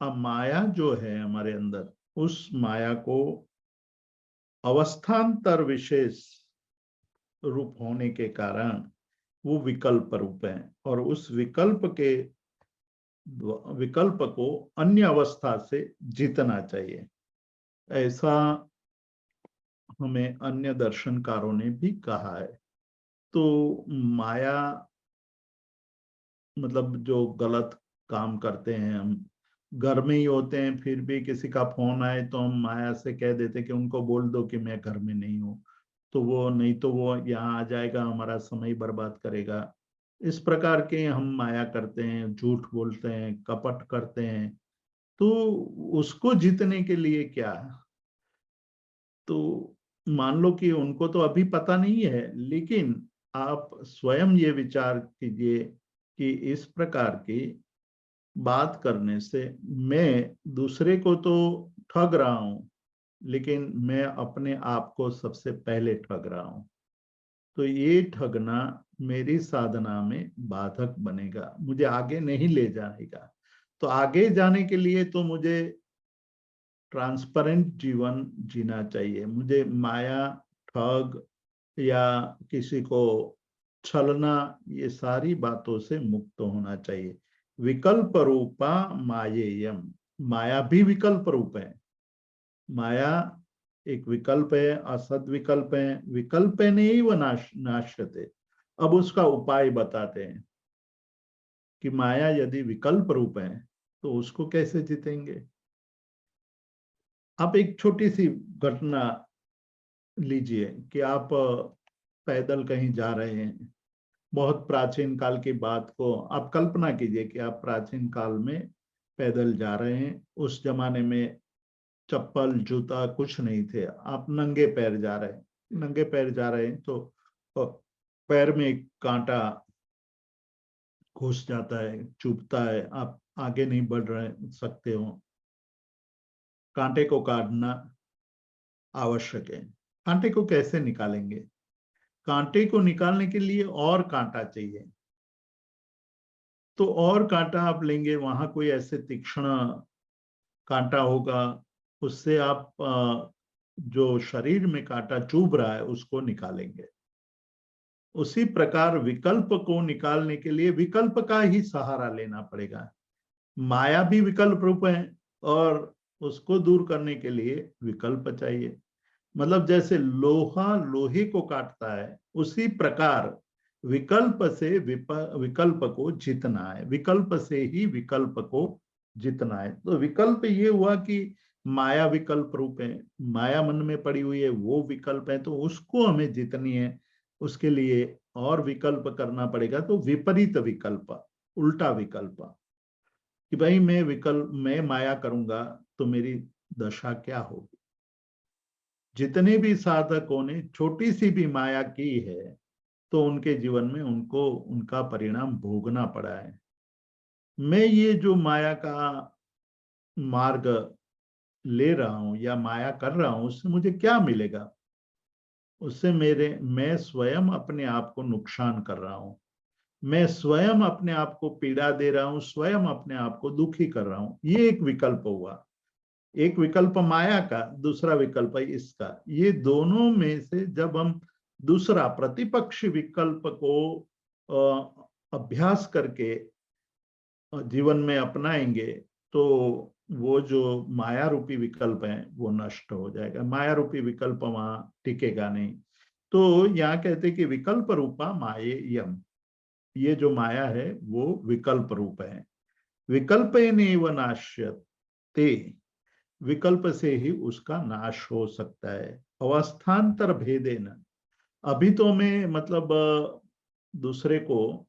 माया जो है हमारे अंदर, उस माया को अवस्थान्तर विशेष रूप होने के कारण वो विकल्प रूप है, और उस विकल्प को अन्य अवस्था से जीतना चाहिए, ऐसा हमें अन्य दर्शनकारों ने भी कहा है। तो माया मतलब जो गलत काम करते हैं, हम घर में ही होते हैं फिर भी किसी का फोन आए तो हम माया से कह देते कि उनको बोल दो कि मैं घर में नहीं हूँ, तो वो नहीं तो वो यहाँ आ जाएगा, हमारा समय बर्बाद करेगा। इस प्रकार के हम माया करते हैं, झूठ बोलते हैं, कपट करते हैं। तो उसको जीतने के लिए क्या, तो मान लो कि उनको तो अभी पता नहीं है, लेकिन आप स्वयं ये विचार कीजिए कि इस प्रकार की बात करने से मैं दूसरे को तो ठग रहा हूं, लेकिन मैं अपने आप को सबसे पहले ठग रहा हूं। तो ये ठगना मेरी साधना में बाधक बनेगा, मुझे आगे नहीं ले जाएगा। तो आगे जाने के लिए तो मुझे ट्रांसपेरेंट जीवन जीना चाहिए। मुझे माया, ठग या किसी को छलना, ये सारी बातों से मुक्त होना चाहिए। विकल्प रूपा मायेयम, माया भी विकल्प रूप है। माया एक विकल्प है, असद विकल्प है, विकल्प नहीं वो नाश्यते। अब उसका उपाय बताते हैं कि माया यदि विकल्प रूप है तो उसको कैसे जीतेंगे। आप एक छोटी सी घटना लीजिए कि आप पैदल कहीं जा रहे हैं, बहुत प्राचीन काल की बात को आप कल्पना कीजिए कि आप प्राचीन काल में पैदल जा रहे हैं। उस जमाने में चप्पल जूता कुछ नहीं थे, आप नंगे पैर जा रहे हैं। नंगे पैर जा रहे हैं तो पैर में एक कांटा घुस जाता है, चुभता है, आप आगे नहीं बढ़ रहे सकते हो। कांटे को काटना आवश्यक है। कांटे को कैसे निकालेंगे? कांटे को निकालने के लिए और कांटा चाहिए। तो और कांटा आप लेंगे, वहां कोई ऐसे तीक्ष्ण कांटा होगा, उससे आप जो शरीर में कांटा चुभ रहा है उसको निकालेंगे। उसी प्रकार विकल्प को निकालने के लिए विकल्प का ही सहारा लेना पड़ेगा। माया भी विकल्प रूप है, और उसको दूर करने के लिए विकल्प चाहिए। मतलब जैसे लोहा लोहे को काटता है, उसी प्रकार विकल्प से विकल्प को जीतना है, विकल्प से ही विकल्प को जीतना है। तो विकल्प ये हुआ कि माया विकल्प रूप है, माया मन में पड़ी हुई है, वो विकल्प है, तो उसको हमें जीतनी है। उसके लिए और विकल्प करना पड़ेगा, तो विपरीत विकल्प, उल्टा विकल्प, कि भाई मैं माया करूंगा तो मेरी दशा क्या होगी। जितने भी साधकों ने छोटी सी भी माया की है, तो उनके जीवन में उनको उनका परिणाम भोगना पड़ा है। मैं ये जो माया का मार्ग ले रहा हूं या माया कर रहा हूं, उससे मुझे क्या मिलेगा? उससे मैं स्वयं अपने आप को नुकसान कर रहा हूं, मैं स्वयं अपने आप को पीड़ा दे रहा हूं, स्वयं अपने आप को दुखी कर रहा हूं। ये एक विकल्प हुआ, एक विकल्प माया का, दूसरा विकल्प इसका। ये दोनों में से जब हम दूसरा प्रतिपक्ष विकल्प को अभ्यास करके जीवन में अपनाएंगे, तो वो जो माया रूपी विकल्प है वो नष्ट हो जाएगा, माया रूपी विकल्प वहां टिकेगा नहीं। तो यहाँ कहते कि विकल्प रूपा मायेयम, ये जो माया है वो विकल्प रूप है। विकल्पेनैव नाश्यते, विकल्प से ही उसका नाश हो सकता है। अवस्थान्तर भेदेन, अभी तो मैं मतलब दूसरे को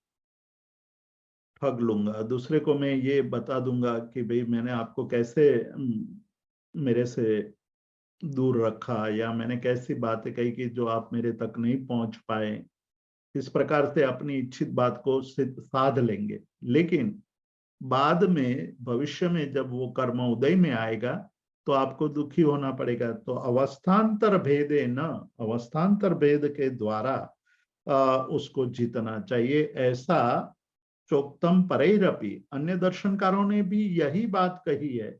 ठग लूंगा, दूसरे को मैं ये बता दूंगा कि भाई मैंने आपको कैसे मेरे से दूर रखा, या मैंने कैसी बातें कही कि जो आप मेरे तक नहीं पहुंच पाए। इस प्रकार से अपनी इच्छित बात को साध लेंगे। लेकिन बाद में भविष्य में जब वो कर्म उदय में आएगा, तो आपको दुखी होना पड़ेगा। तो अवस्थान्तर भेदे न, अवस्थान्तर भेद के द्वारा उसको जीतना चाहिए। ऐसा चोक्तम परैरपि, अन्य दर्शनकारों ने भी यही बात कही है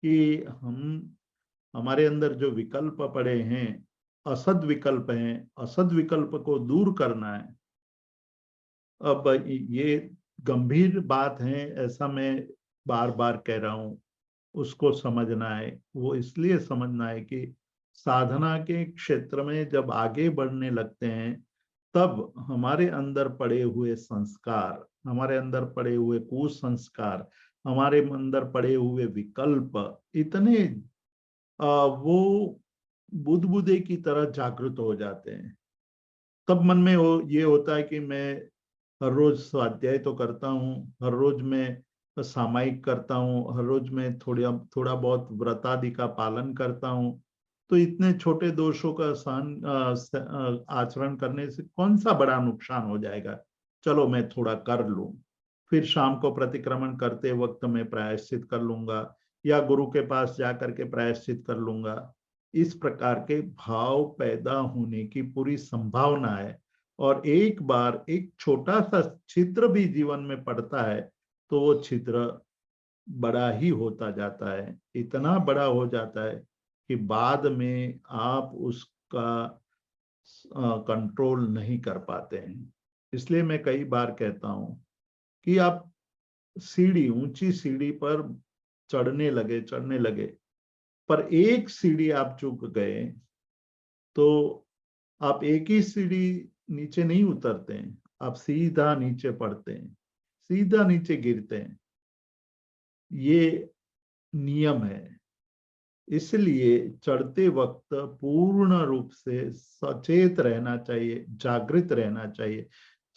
कि हमारे अंदर जो विकल्प पड़े हैं, असद विकल्प हैं, असद विकल्प को दूर करना है। अब ये गंभीर बात है, ऐसा मैं बार बार कह रहा हूं। उसको समझना है, वो इसलिए समझना है कि साधना के क्षेत्र में जब आगे बढ़ने लगते हैं, तब हमारे अंदर पड़े हुए संस्कार, हमारे अंदर पड़े हुए कुसंस्कार, हमारे अंदर पड़े हुए विकल्प इतने वो बुदबुदे की तरह जागृत हो जाते हैं। तब मन में ये होता है कि मैं हर रोज स्वाध्याय तो करता हूँ, हर रोज मैं सामायिक करता हूँ, हर रोज मैं थोड़ा थोड़ा बहुत व्रतादि का पालन करता हूँ, तो इतने छोटे दोषों का आचरण करने से कौन सा बड़ा नुकसान हो जाएगा, चलो मैं थोड़ा कर लूं। फिर शाम को प्रतिक्रमण करते वक्त मैं प्रायश्चित कर लूंगा, या गुरु के पास जाकर के प्रायश्चित कर लूंगा। इस प्रकार के भाव पैदा होने की पूरी संभावना है। और एक बार एक छोटा सा छिद्र भी जीवन में पड़ता है, तो वो छिद्र बड़ा ही होता जाता है, इतना बड़ा हो जाता है कि बाद में आप उसका कंट्रोल नहीं कर पाते हैं। इसलिए मैं कई बार कहता हूं कि आप सीढ़ी, ऊंची सीढ़ी पर चढ़ने लगे, पर एक सीढ़ी आप चूक गए, तो आप एक ही सीढ़ी नीचे नहीं उतरते हैं, आप सीधा नीचे पड़ते हैं, सीधा नीचे गिरते हैं। ये नियम है। इसलिए चढ़ते वक्त पूर्ण रूप से सचेत रहना चाहिए, जागृत रहना चाहिए।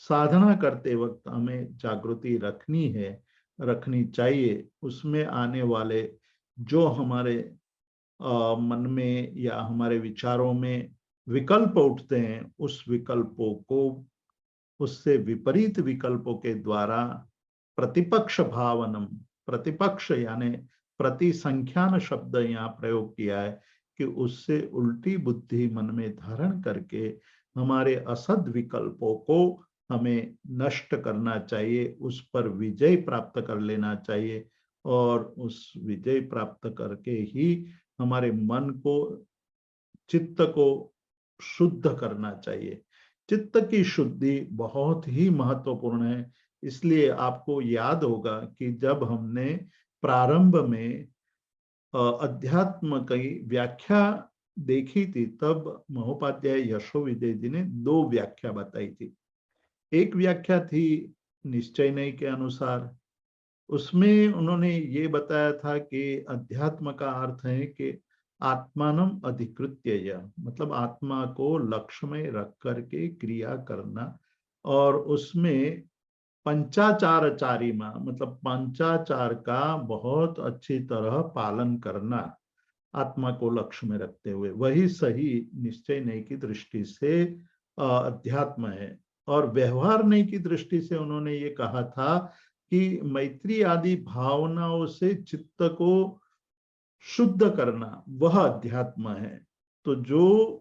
साधना करते वक्त हमें जागृति रखनी है, रखनी चाहिए। उसमें आने वाले जो हमारे मन में या हमारे विचारों में विकल्प उठते हैं, उस विकल्पों को, उससे विपरीत विकल्पों के द्वारा प्रतिपक्ष भावनम, प्रतिपक्ष यानी प्रतिसंख्यान शब्द यहाँ प्रयोग किया है, कि उससे उल्टी बुद्धि मन में धारण करके हमारे असद विकल्पों को हमें नष्ट करना चाहिए, उस पर विजय प्राप्त कर लेना चाहिए। और उस विजय प्राप्त करके ही हमारे मन को, चित्त को शुद्ध करना चाहिए। चित्त की शुद्धि बहुत ही महत्वपूर्ण है। इसलिए आपको याद होगा कि जब हमने प्रारंभ में अध्यात्म की व्याख्या देखी थी, तब महोपाध्याय यशोविजय जी ने दो व्याख्या बताई थी। एक व्याख्या थी निश्चय नहीं के अनुसार, उसमें उन्होंने ये बताया था कि अध्यात्म का अर्थ है कि आत्मानम अधिकृत्य, मतलब आत्मा को लक्ष्य में रख करके क्रिया करना, और उसमें पंचाचार चारिमा, मतलब पंचाचार का बहुत अच्छी तरह पालन करना, आत्मा को लक्ष्य में रखते हुए, वही सही निश्चय नहीं की दृष्टि से अध्यात्म है। और व्यवहार नहीं की दृष्टि से उन्होंने ये कहा था कि मैत्री आदि भावनाओं से चित्त को शुद्ध करना वह अध्यात्म है। तो जो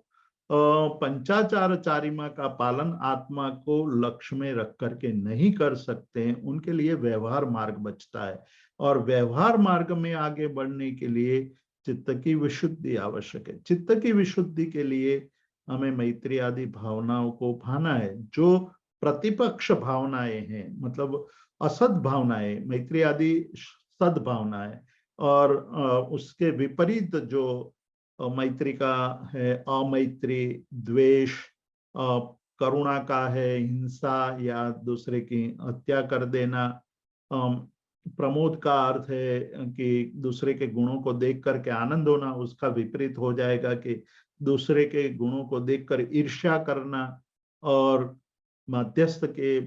पंचाचार चारिमा का पालन आत्मा को लक्ष्य में रख करके नहीं कर सकते हैं, उनके लिए व्यवहार मार्ग बचता है। और व्यवहार मार्ग में आगे बढ़ने के लिए चित्त की विशुद्धि आवश्यक है। चित्त की विशुद्धि के लिए हमें मैत्री आदि भावनाओं को भाना है। जो प्रतिपक्ष भावनाएं हैं, मतलब असद भावनाएं, मैत्री आदि सद्भावनाएं, और उसके विपरीत जो मैत्री का है अमैत्री, द्वेष, करुणा का है हिंसा या दूसरे की हत्या कर देना, प्रमोद का अर्थ है कि दूसरे के गुणों को देख करके आनंद होना, उसका विपरीत हो जाएगा कि दूसरे के गुणों को देखकर ईर्ष्या करना, और मध्यस्थ के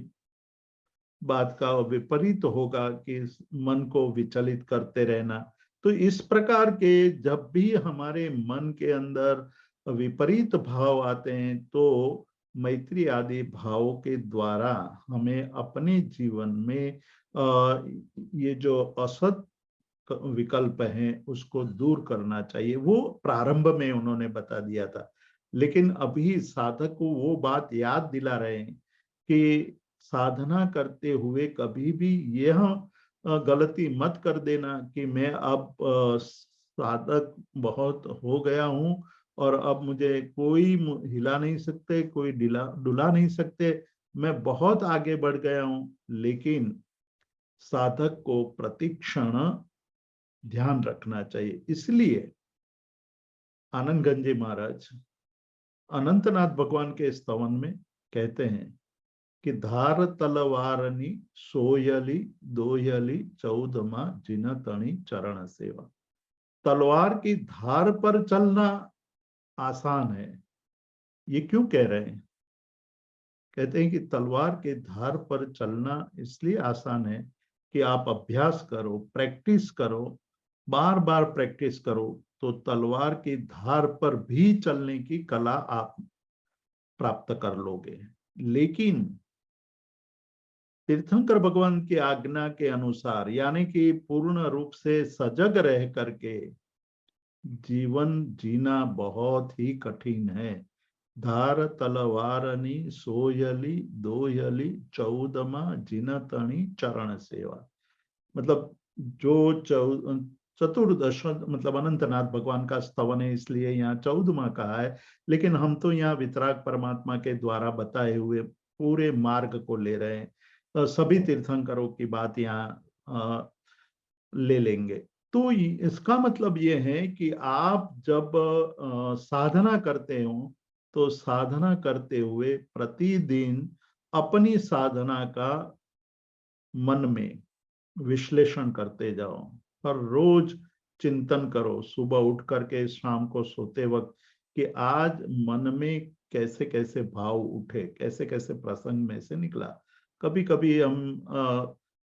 बात का विपरीत होगा कि मन को विचलित करते रहना। तो इस प्रकार के जब भी हमारे मन के अंदर विपरीत भाव आते हैं, तो मैत्री आदि भावों के द्वारा हमें अपने जीवन में ये जो असत विकल्प हैं उसको दूर करना चाहिए। वो प्रारंभ में उन्होंने बता दिया था, लेकिन अभी साधक को वो बात याद दिला रहे हैं कि साधना करते हुए कभी भी यह गलती मत कर देना कि मैं अब साधक बहुत हो गया हूं और अब मुझे कोई हिला नहीं सकते, कोई डुला नहीं सकते, मैं बहुत आगे बढ़ गया हूं। लेकिन साधक को प्रतिक्षण ध्यान रखना चाहिए। इसलिए आनंद गंजे महाराज अनंतनाथ भगवान के स्तवन में कहते हैं कि धार तलवारनी सोयली दोयली चौदमा जिन तणी चरण सेवा। तलवार की धार पर चलना आसान है। ये क्यों कह रहे हैं? कहते हैं कि तलवार के धार पर चलना इसलिए आसान है कि आप अभ्यास करो, प्रैक्टिस करो, बार बार प्रैक्टिस करो, तो तलवार की धार पर भी चलने की कला आप प्राप्त कर लोगे। लेकिन तीर्थंकर भगवान की आज्ञा के अनुसार, यानी कि पूर्ण रूप से सजग रह करके जीवन जीना बहुत ही कठिन है। धार तलवारनी सोयली दोयली चौदमा जिन तणी चरण सेवा। मतलब जो चतुर्दश, मतलब अनंतनाथ भगवान का स्तवन है इसलिए यहाँ 14वां कहा है, लेकिन हम तो यहाँ वितराग परमात्मा के द्वारा बताए हुए पूरे मार्ग को ले रहे हैं। तो सभी तीर्थंकरों की बात यहाँ ले लेंगे। तो इसका मतलब ये है कि आप जब साधना करते हो, तो साधना करते हुए प्रतिदिन अपनी साधना का मन में विश्लेषण करते जाओ। हर रोज चिंतन करो, सुबह उठ करके शाम को सोते वक्त, कि आज मन में कैसे कैसे भाव उठे, कैसे कैसे प्रसंग में से निकला। कभी कभी हम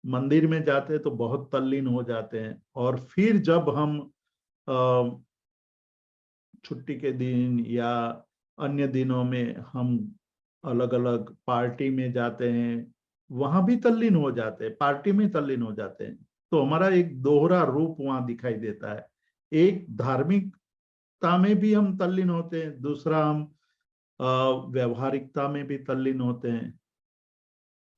मंदिर में जाते हैं तो बहुत तल्लीन हो जाते हैं, और फिर जब हम छुट्टी के दिन या अन्य दिनों में हम अलग अलग पार्टी में जाते हैं, वहां भी तल्लीन हो जाते हैं, पार्टी में तल्लीन हो जाते हैं। तो हमारा एक दोहरा रूप वहां दिखाई देता है। एक धार्मिकता में भी हम तल्लीन होते हैं, दूसरा हम व्यवहारिकता में भी तल्लीन होते हैं।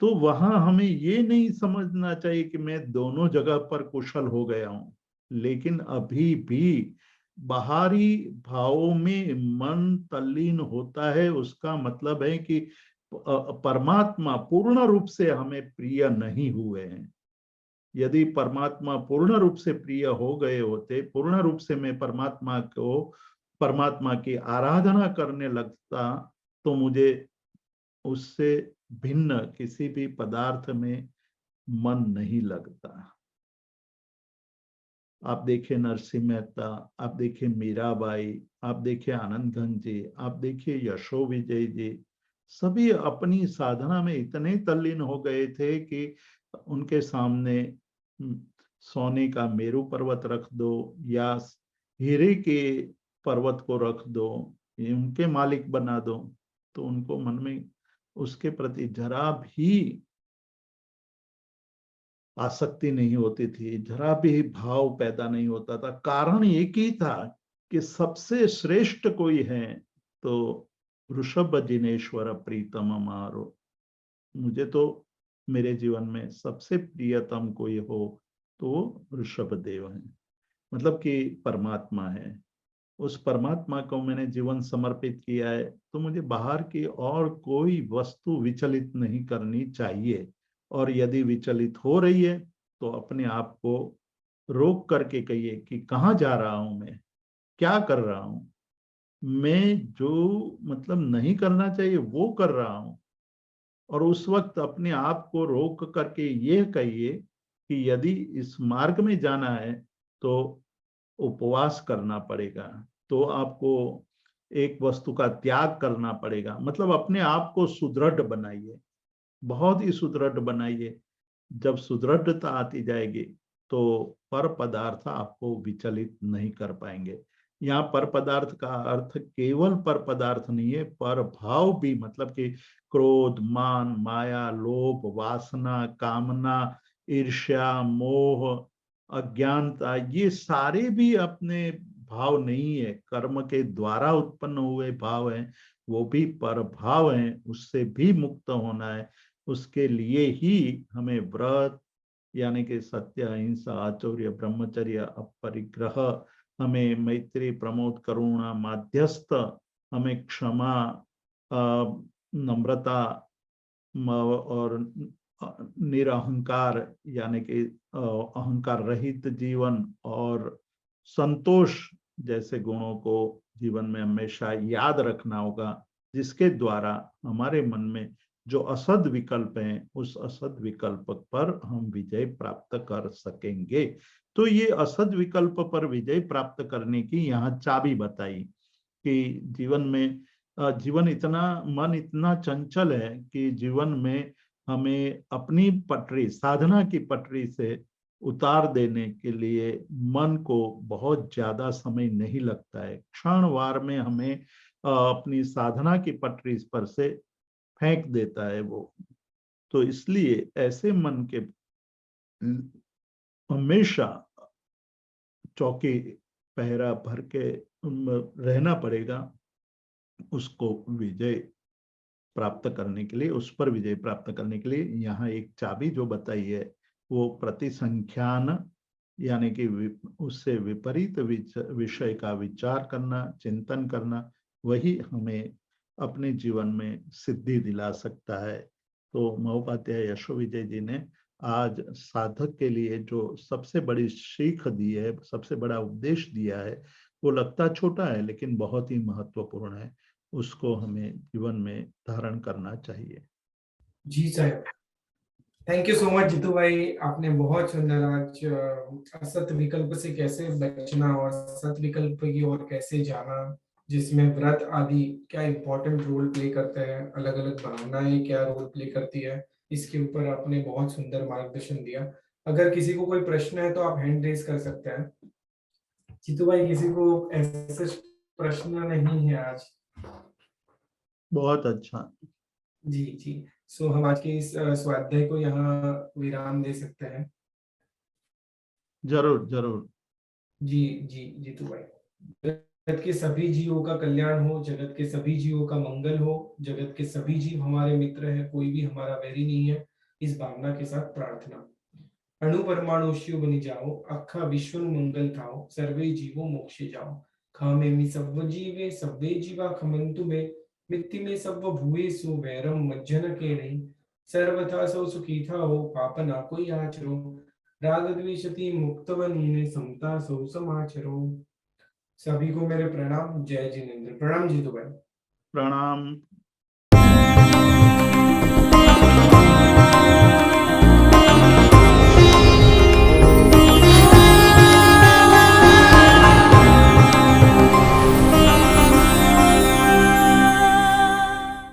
तो वहां हमें ये नहीं समझना चाहिए कि मैं दोनों जगह पर कुशल हो गया हूं, लेकिन अभी भी बाहरी भावों में मन तल्लीन होता है, उसका मतलब है कि परमात्मा पूर्ण रूप से हमें प्रिय नहीं हुए हैं। यदि परमात्मा पूर्ण रूप से प्रिय हो गए होते, पूर्ण रूप से मैं परमात्मा की आराधना करने लगता, तो मुझे उससे भिन्न किसी भी पदार्थ में मन नहीं लगता। आप देखिए नरसिंह मेहता, आप देखिए मीराबाई, आप देखिए आनंद घन जी, आप देखिए यशो विजय जी, सभी अपनी साधना में इतने तल्लीन हो गए थे कि उनके सामने सोने का मेरू पर्वत रख दो या हीरे के पर्वत को रख दो, उनके मालिक बना दो, तो उनको मन में उसके प्रति जरा भी आसक्ति नहीं होती थी, जरा भी भाव पैदा नहीं होता था। कारण एक ही था कि सबसे श्रेष्ठ कोई है तो ऋषभ जिनेश्वर प्रीतम मारो, मुझे तो मेरे जीवन में सबसे प्रियतम कोई हो तो ऋषभ देव है, मतलब कि परमात्मा है। उस परमात्मा को मैंने जीवन समर्पित किया है, तो मुझे बाहर की और कोई वस्तु विचलित नहीं करनी चाहिए। और यदि विचलित हो रही है तो अपने आप को रोक करके कहिए कि कहाँ जा रहा हूं, मैं क्या कर रहा हूं, मैं जो मतलब नहीं करना चाहिए वो कर रहा हूं। और उस वक्त अपने आप को रोक करके ये कहिए कि यदि इस मार्ग में जाना है तो उपवास करना पड़ेगा, तो आपको एक वस्तु का त्याग करना पड़ेगा, मतलब अपने आप को सुदृढ़ बनाइए, बहुत ही सुदृढ़ बनाइए। जब सुदृढ़ता आती जाएगी तो पर पदार्थ आपको विचलित नहीं कर पाएंगे। यहाँ पर पदार्थ का अर्थ केवल पर पदार्थ नहीं है, पर भाव भी, मतलब कि क्रोध, मान, माया, लोभ, वासना, कामना, ईर्ष्या, मोह, अज्ञानता, ये सारे भी अपने भाव नहीं है, कर्म के द्वारा उत्पन्न हुए भाव हैं, वो भी पर भाव हैं, उससे भी मुक्त होना है। उसके लिए ही हमें व्रत यानी कि सत्य, अहिंसा, आचौर्य, ब्रह्मचर्य, अपरिग्रह, हमें मैत्री, प्रमोद, करुणा, माध्यस्थ, हमें क्षमा, नम्रता और निरअहंकार यानी कि अहंकार रहित जीवन और संतोष जैसे गुणों को जीवन में हमेशा याद रखना होगा, जिसके द्वारा हमारे मन में जो असद विकल्प हैं उस असद विकल्प पर हम विजय प्राप्त कर सकेंगे। तो ये असद विकल्प पर विजय प्राप्त करने की यहाँ चाबी बताई कि जीवन इतना, मन इतना चंचल है कि जीवन में हमें अपनी पटरी, साधना की पटरी से उतार देने के लिए मन को बहुत ज्यादा समय नहीं लगता है, क्षण वार में हमें अपनी साधना की पटरी पर से फेंक देता है वो। तो इसलिए ऐसे मन के हमेशा चौकी पहरा भर के रहना पड़ेगा, उसको विजय प्राप्त करने के लिए, उस पर विजय प्राप्त करने के लिए यहाँ एक चाबी जो बताई है वो प्रतिसंख्यान यानी कि उससे विपरीत विषय का विचार करना, चिंतन करना, वही हमें अपने जीवन में सिद्धि दिला सकता है। तो महोपाध्याय यशो विजय जी ने आज साधक के लिए जो सबसे बड़ी सीख दी है, सबसे बड़ा उपदेश दिया है, वो लगता छोटा है लेकिन बहुत ही महत्वपूर्ण है, उसको हमें जीवन में धारण करना चाहिए। जी साहब, thank you so much Jeetu भाई, आपने बहुत सुंदर आज असत विकल्प से कैसे बचना और सत विकल्प की ओर कैसे जाना, जिसमें व्रत आदि क्या इम्पोर्टेंट रोल प्ले करते हैं, अलग अलग भावनाएं क्या रोल प्ले करती है, इसके ऊपर आपने बहुत सुंदर मार्गदर्शन दिया। अगर किसी को कोई प्रश्न है तो आप हैंड रेज कर सकते हैं। जीतू भाई, किसी को ऐसे प्रश्न नहीं है आज? बहुत अच्छा। जी जी। सो हम आज के इस स्वाध्याय को यहाँ विराम दे सकते हैं। जरूर जरूर। जी जी जीतू भाई, जगत के सभी जीवों का कल्याण हो, जगत के सभी जीवों का मंगल हो, जगत के सभी जीव हमारे मित्र हैं, कोई भी हमारा वैरी नहीं है, इस भावना के साथ प्रार्थना। अणु परमाणु शिव बनि जाओ, अखा विश्व मंगल थाओ, सर्वे जीवो मोक्षे जाओ। खामे मि सव्व जीवे सव्वे जीवा खमंतु में, मित्ति में सव्व भूयेषु वैरम मज्जन के नहीं। सर्वथा सो सुखी था हो, पाप ना कोई आचरो, राग द्वेषति मुक्तवने समता सौ समाचरो। सभी को मेरे प्रणाम। जय जिनेन्द्र। प्रणाम जीतू भाई। प्रणाम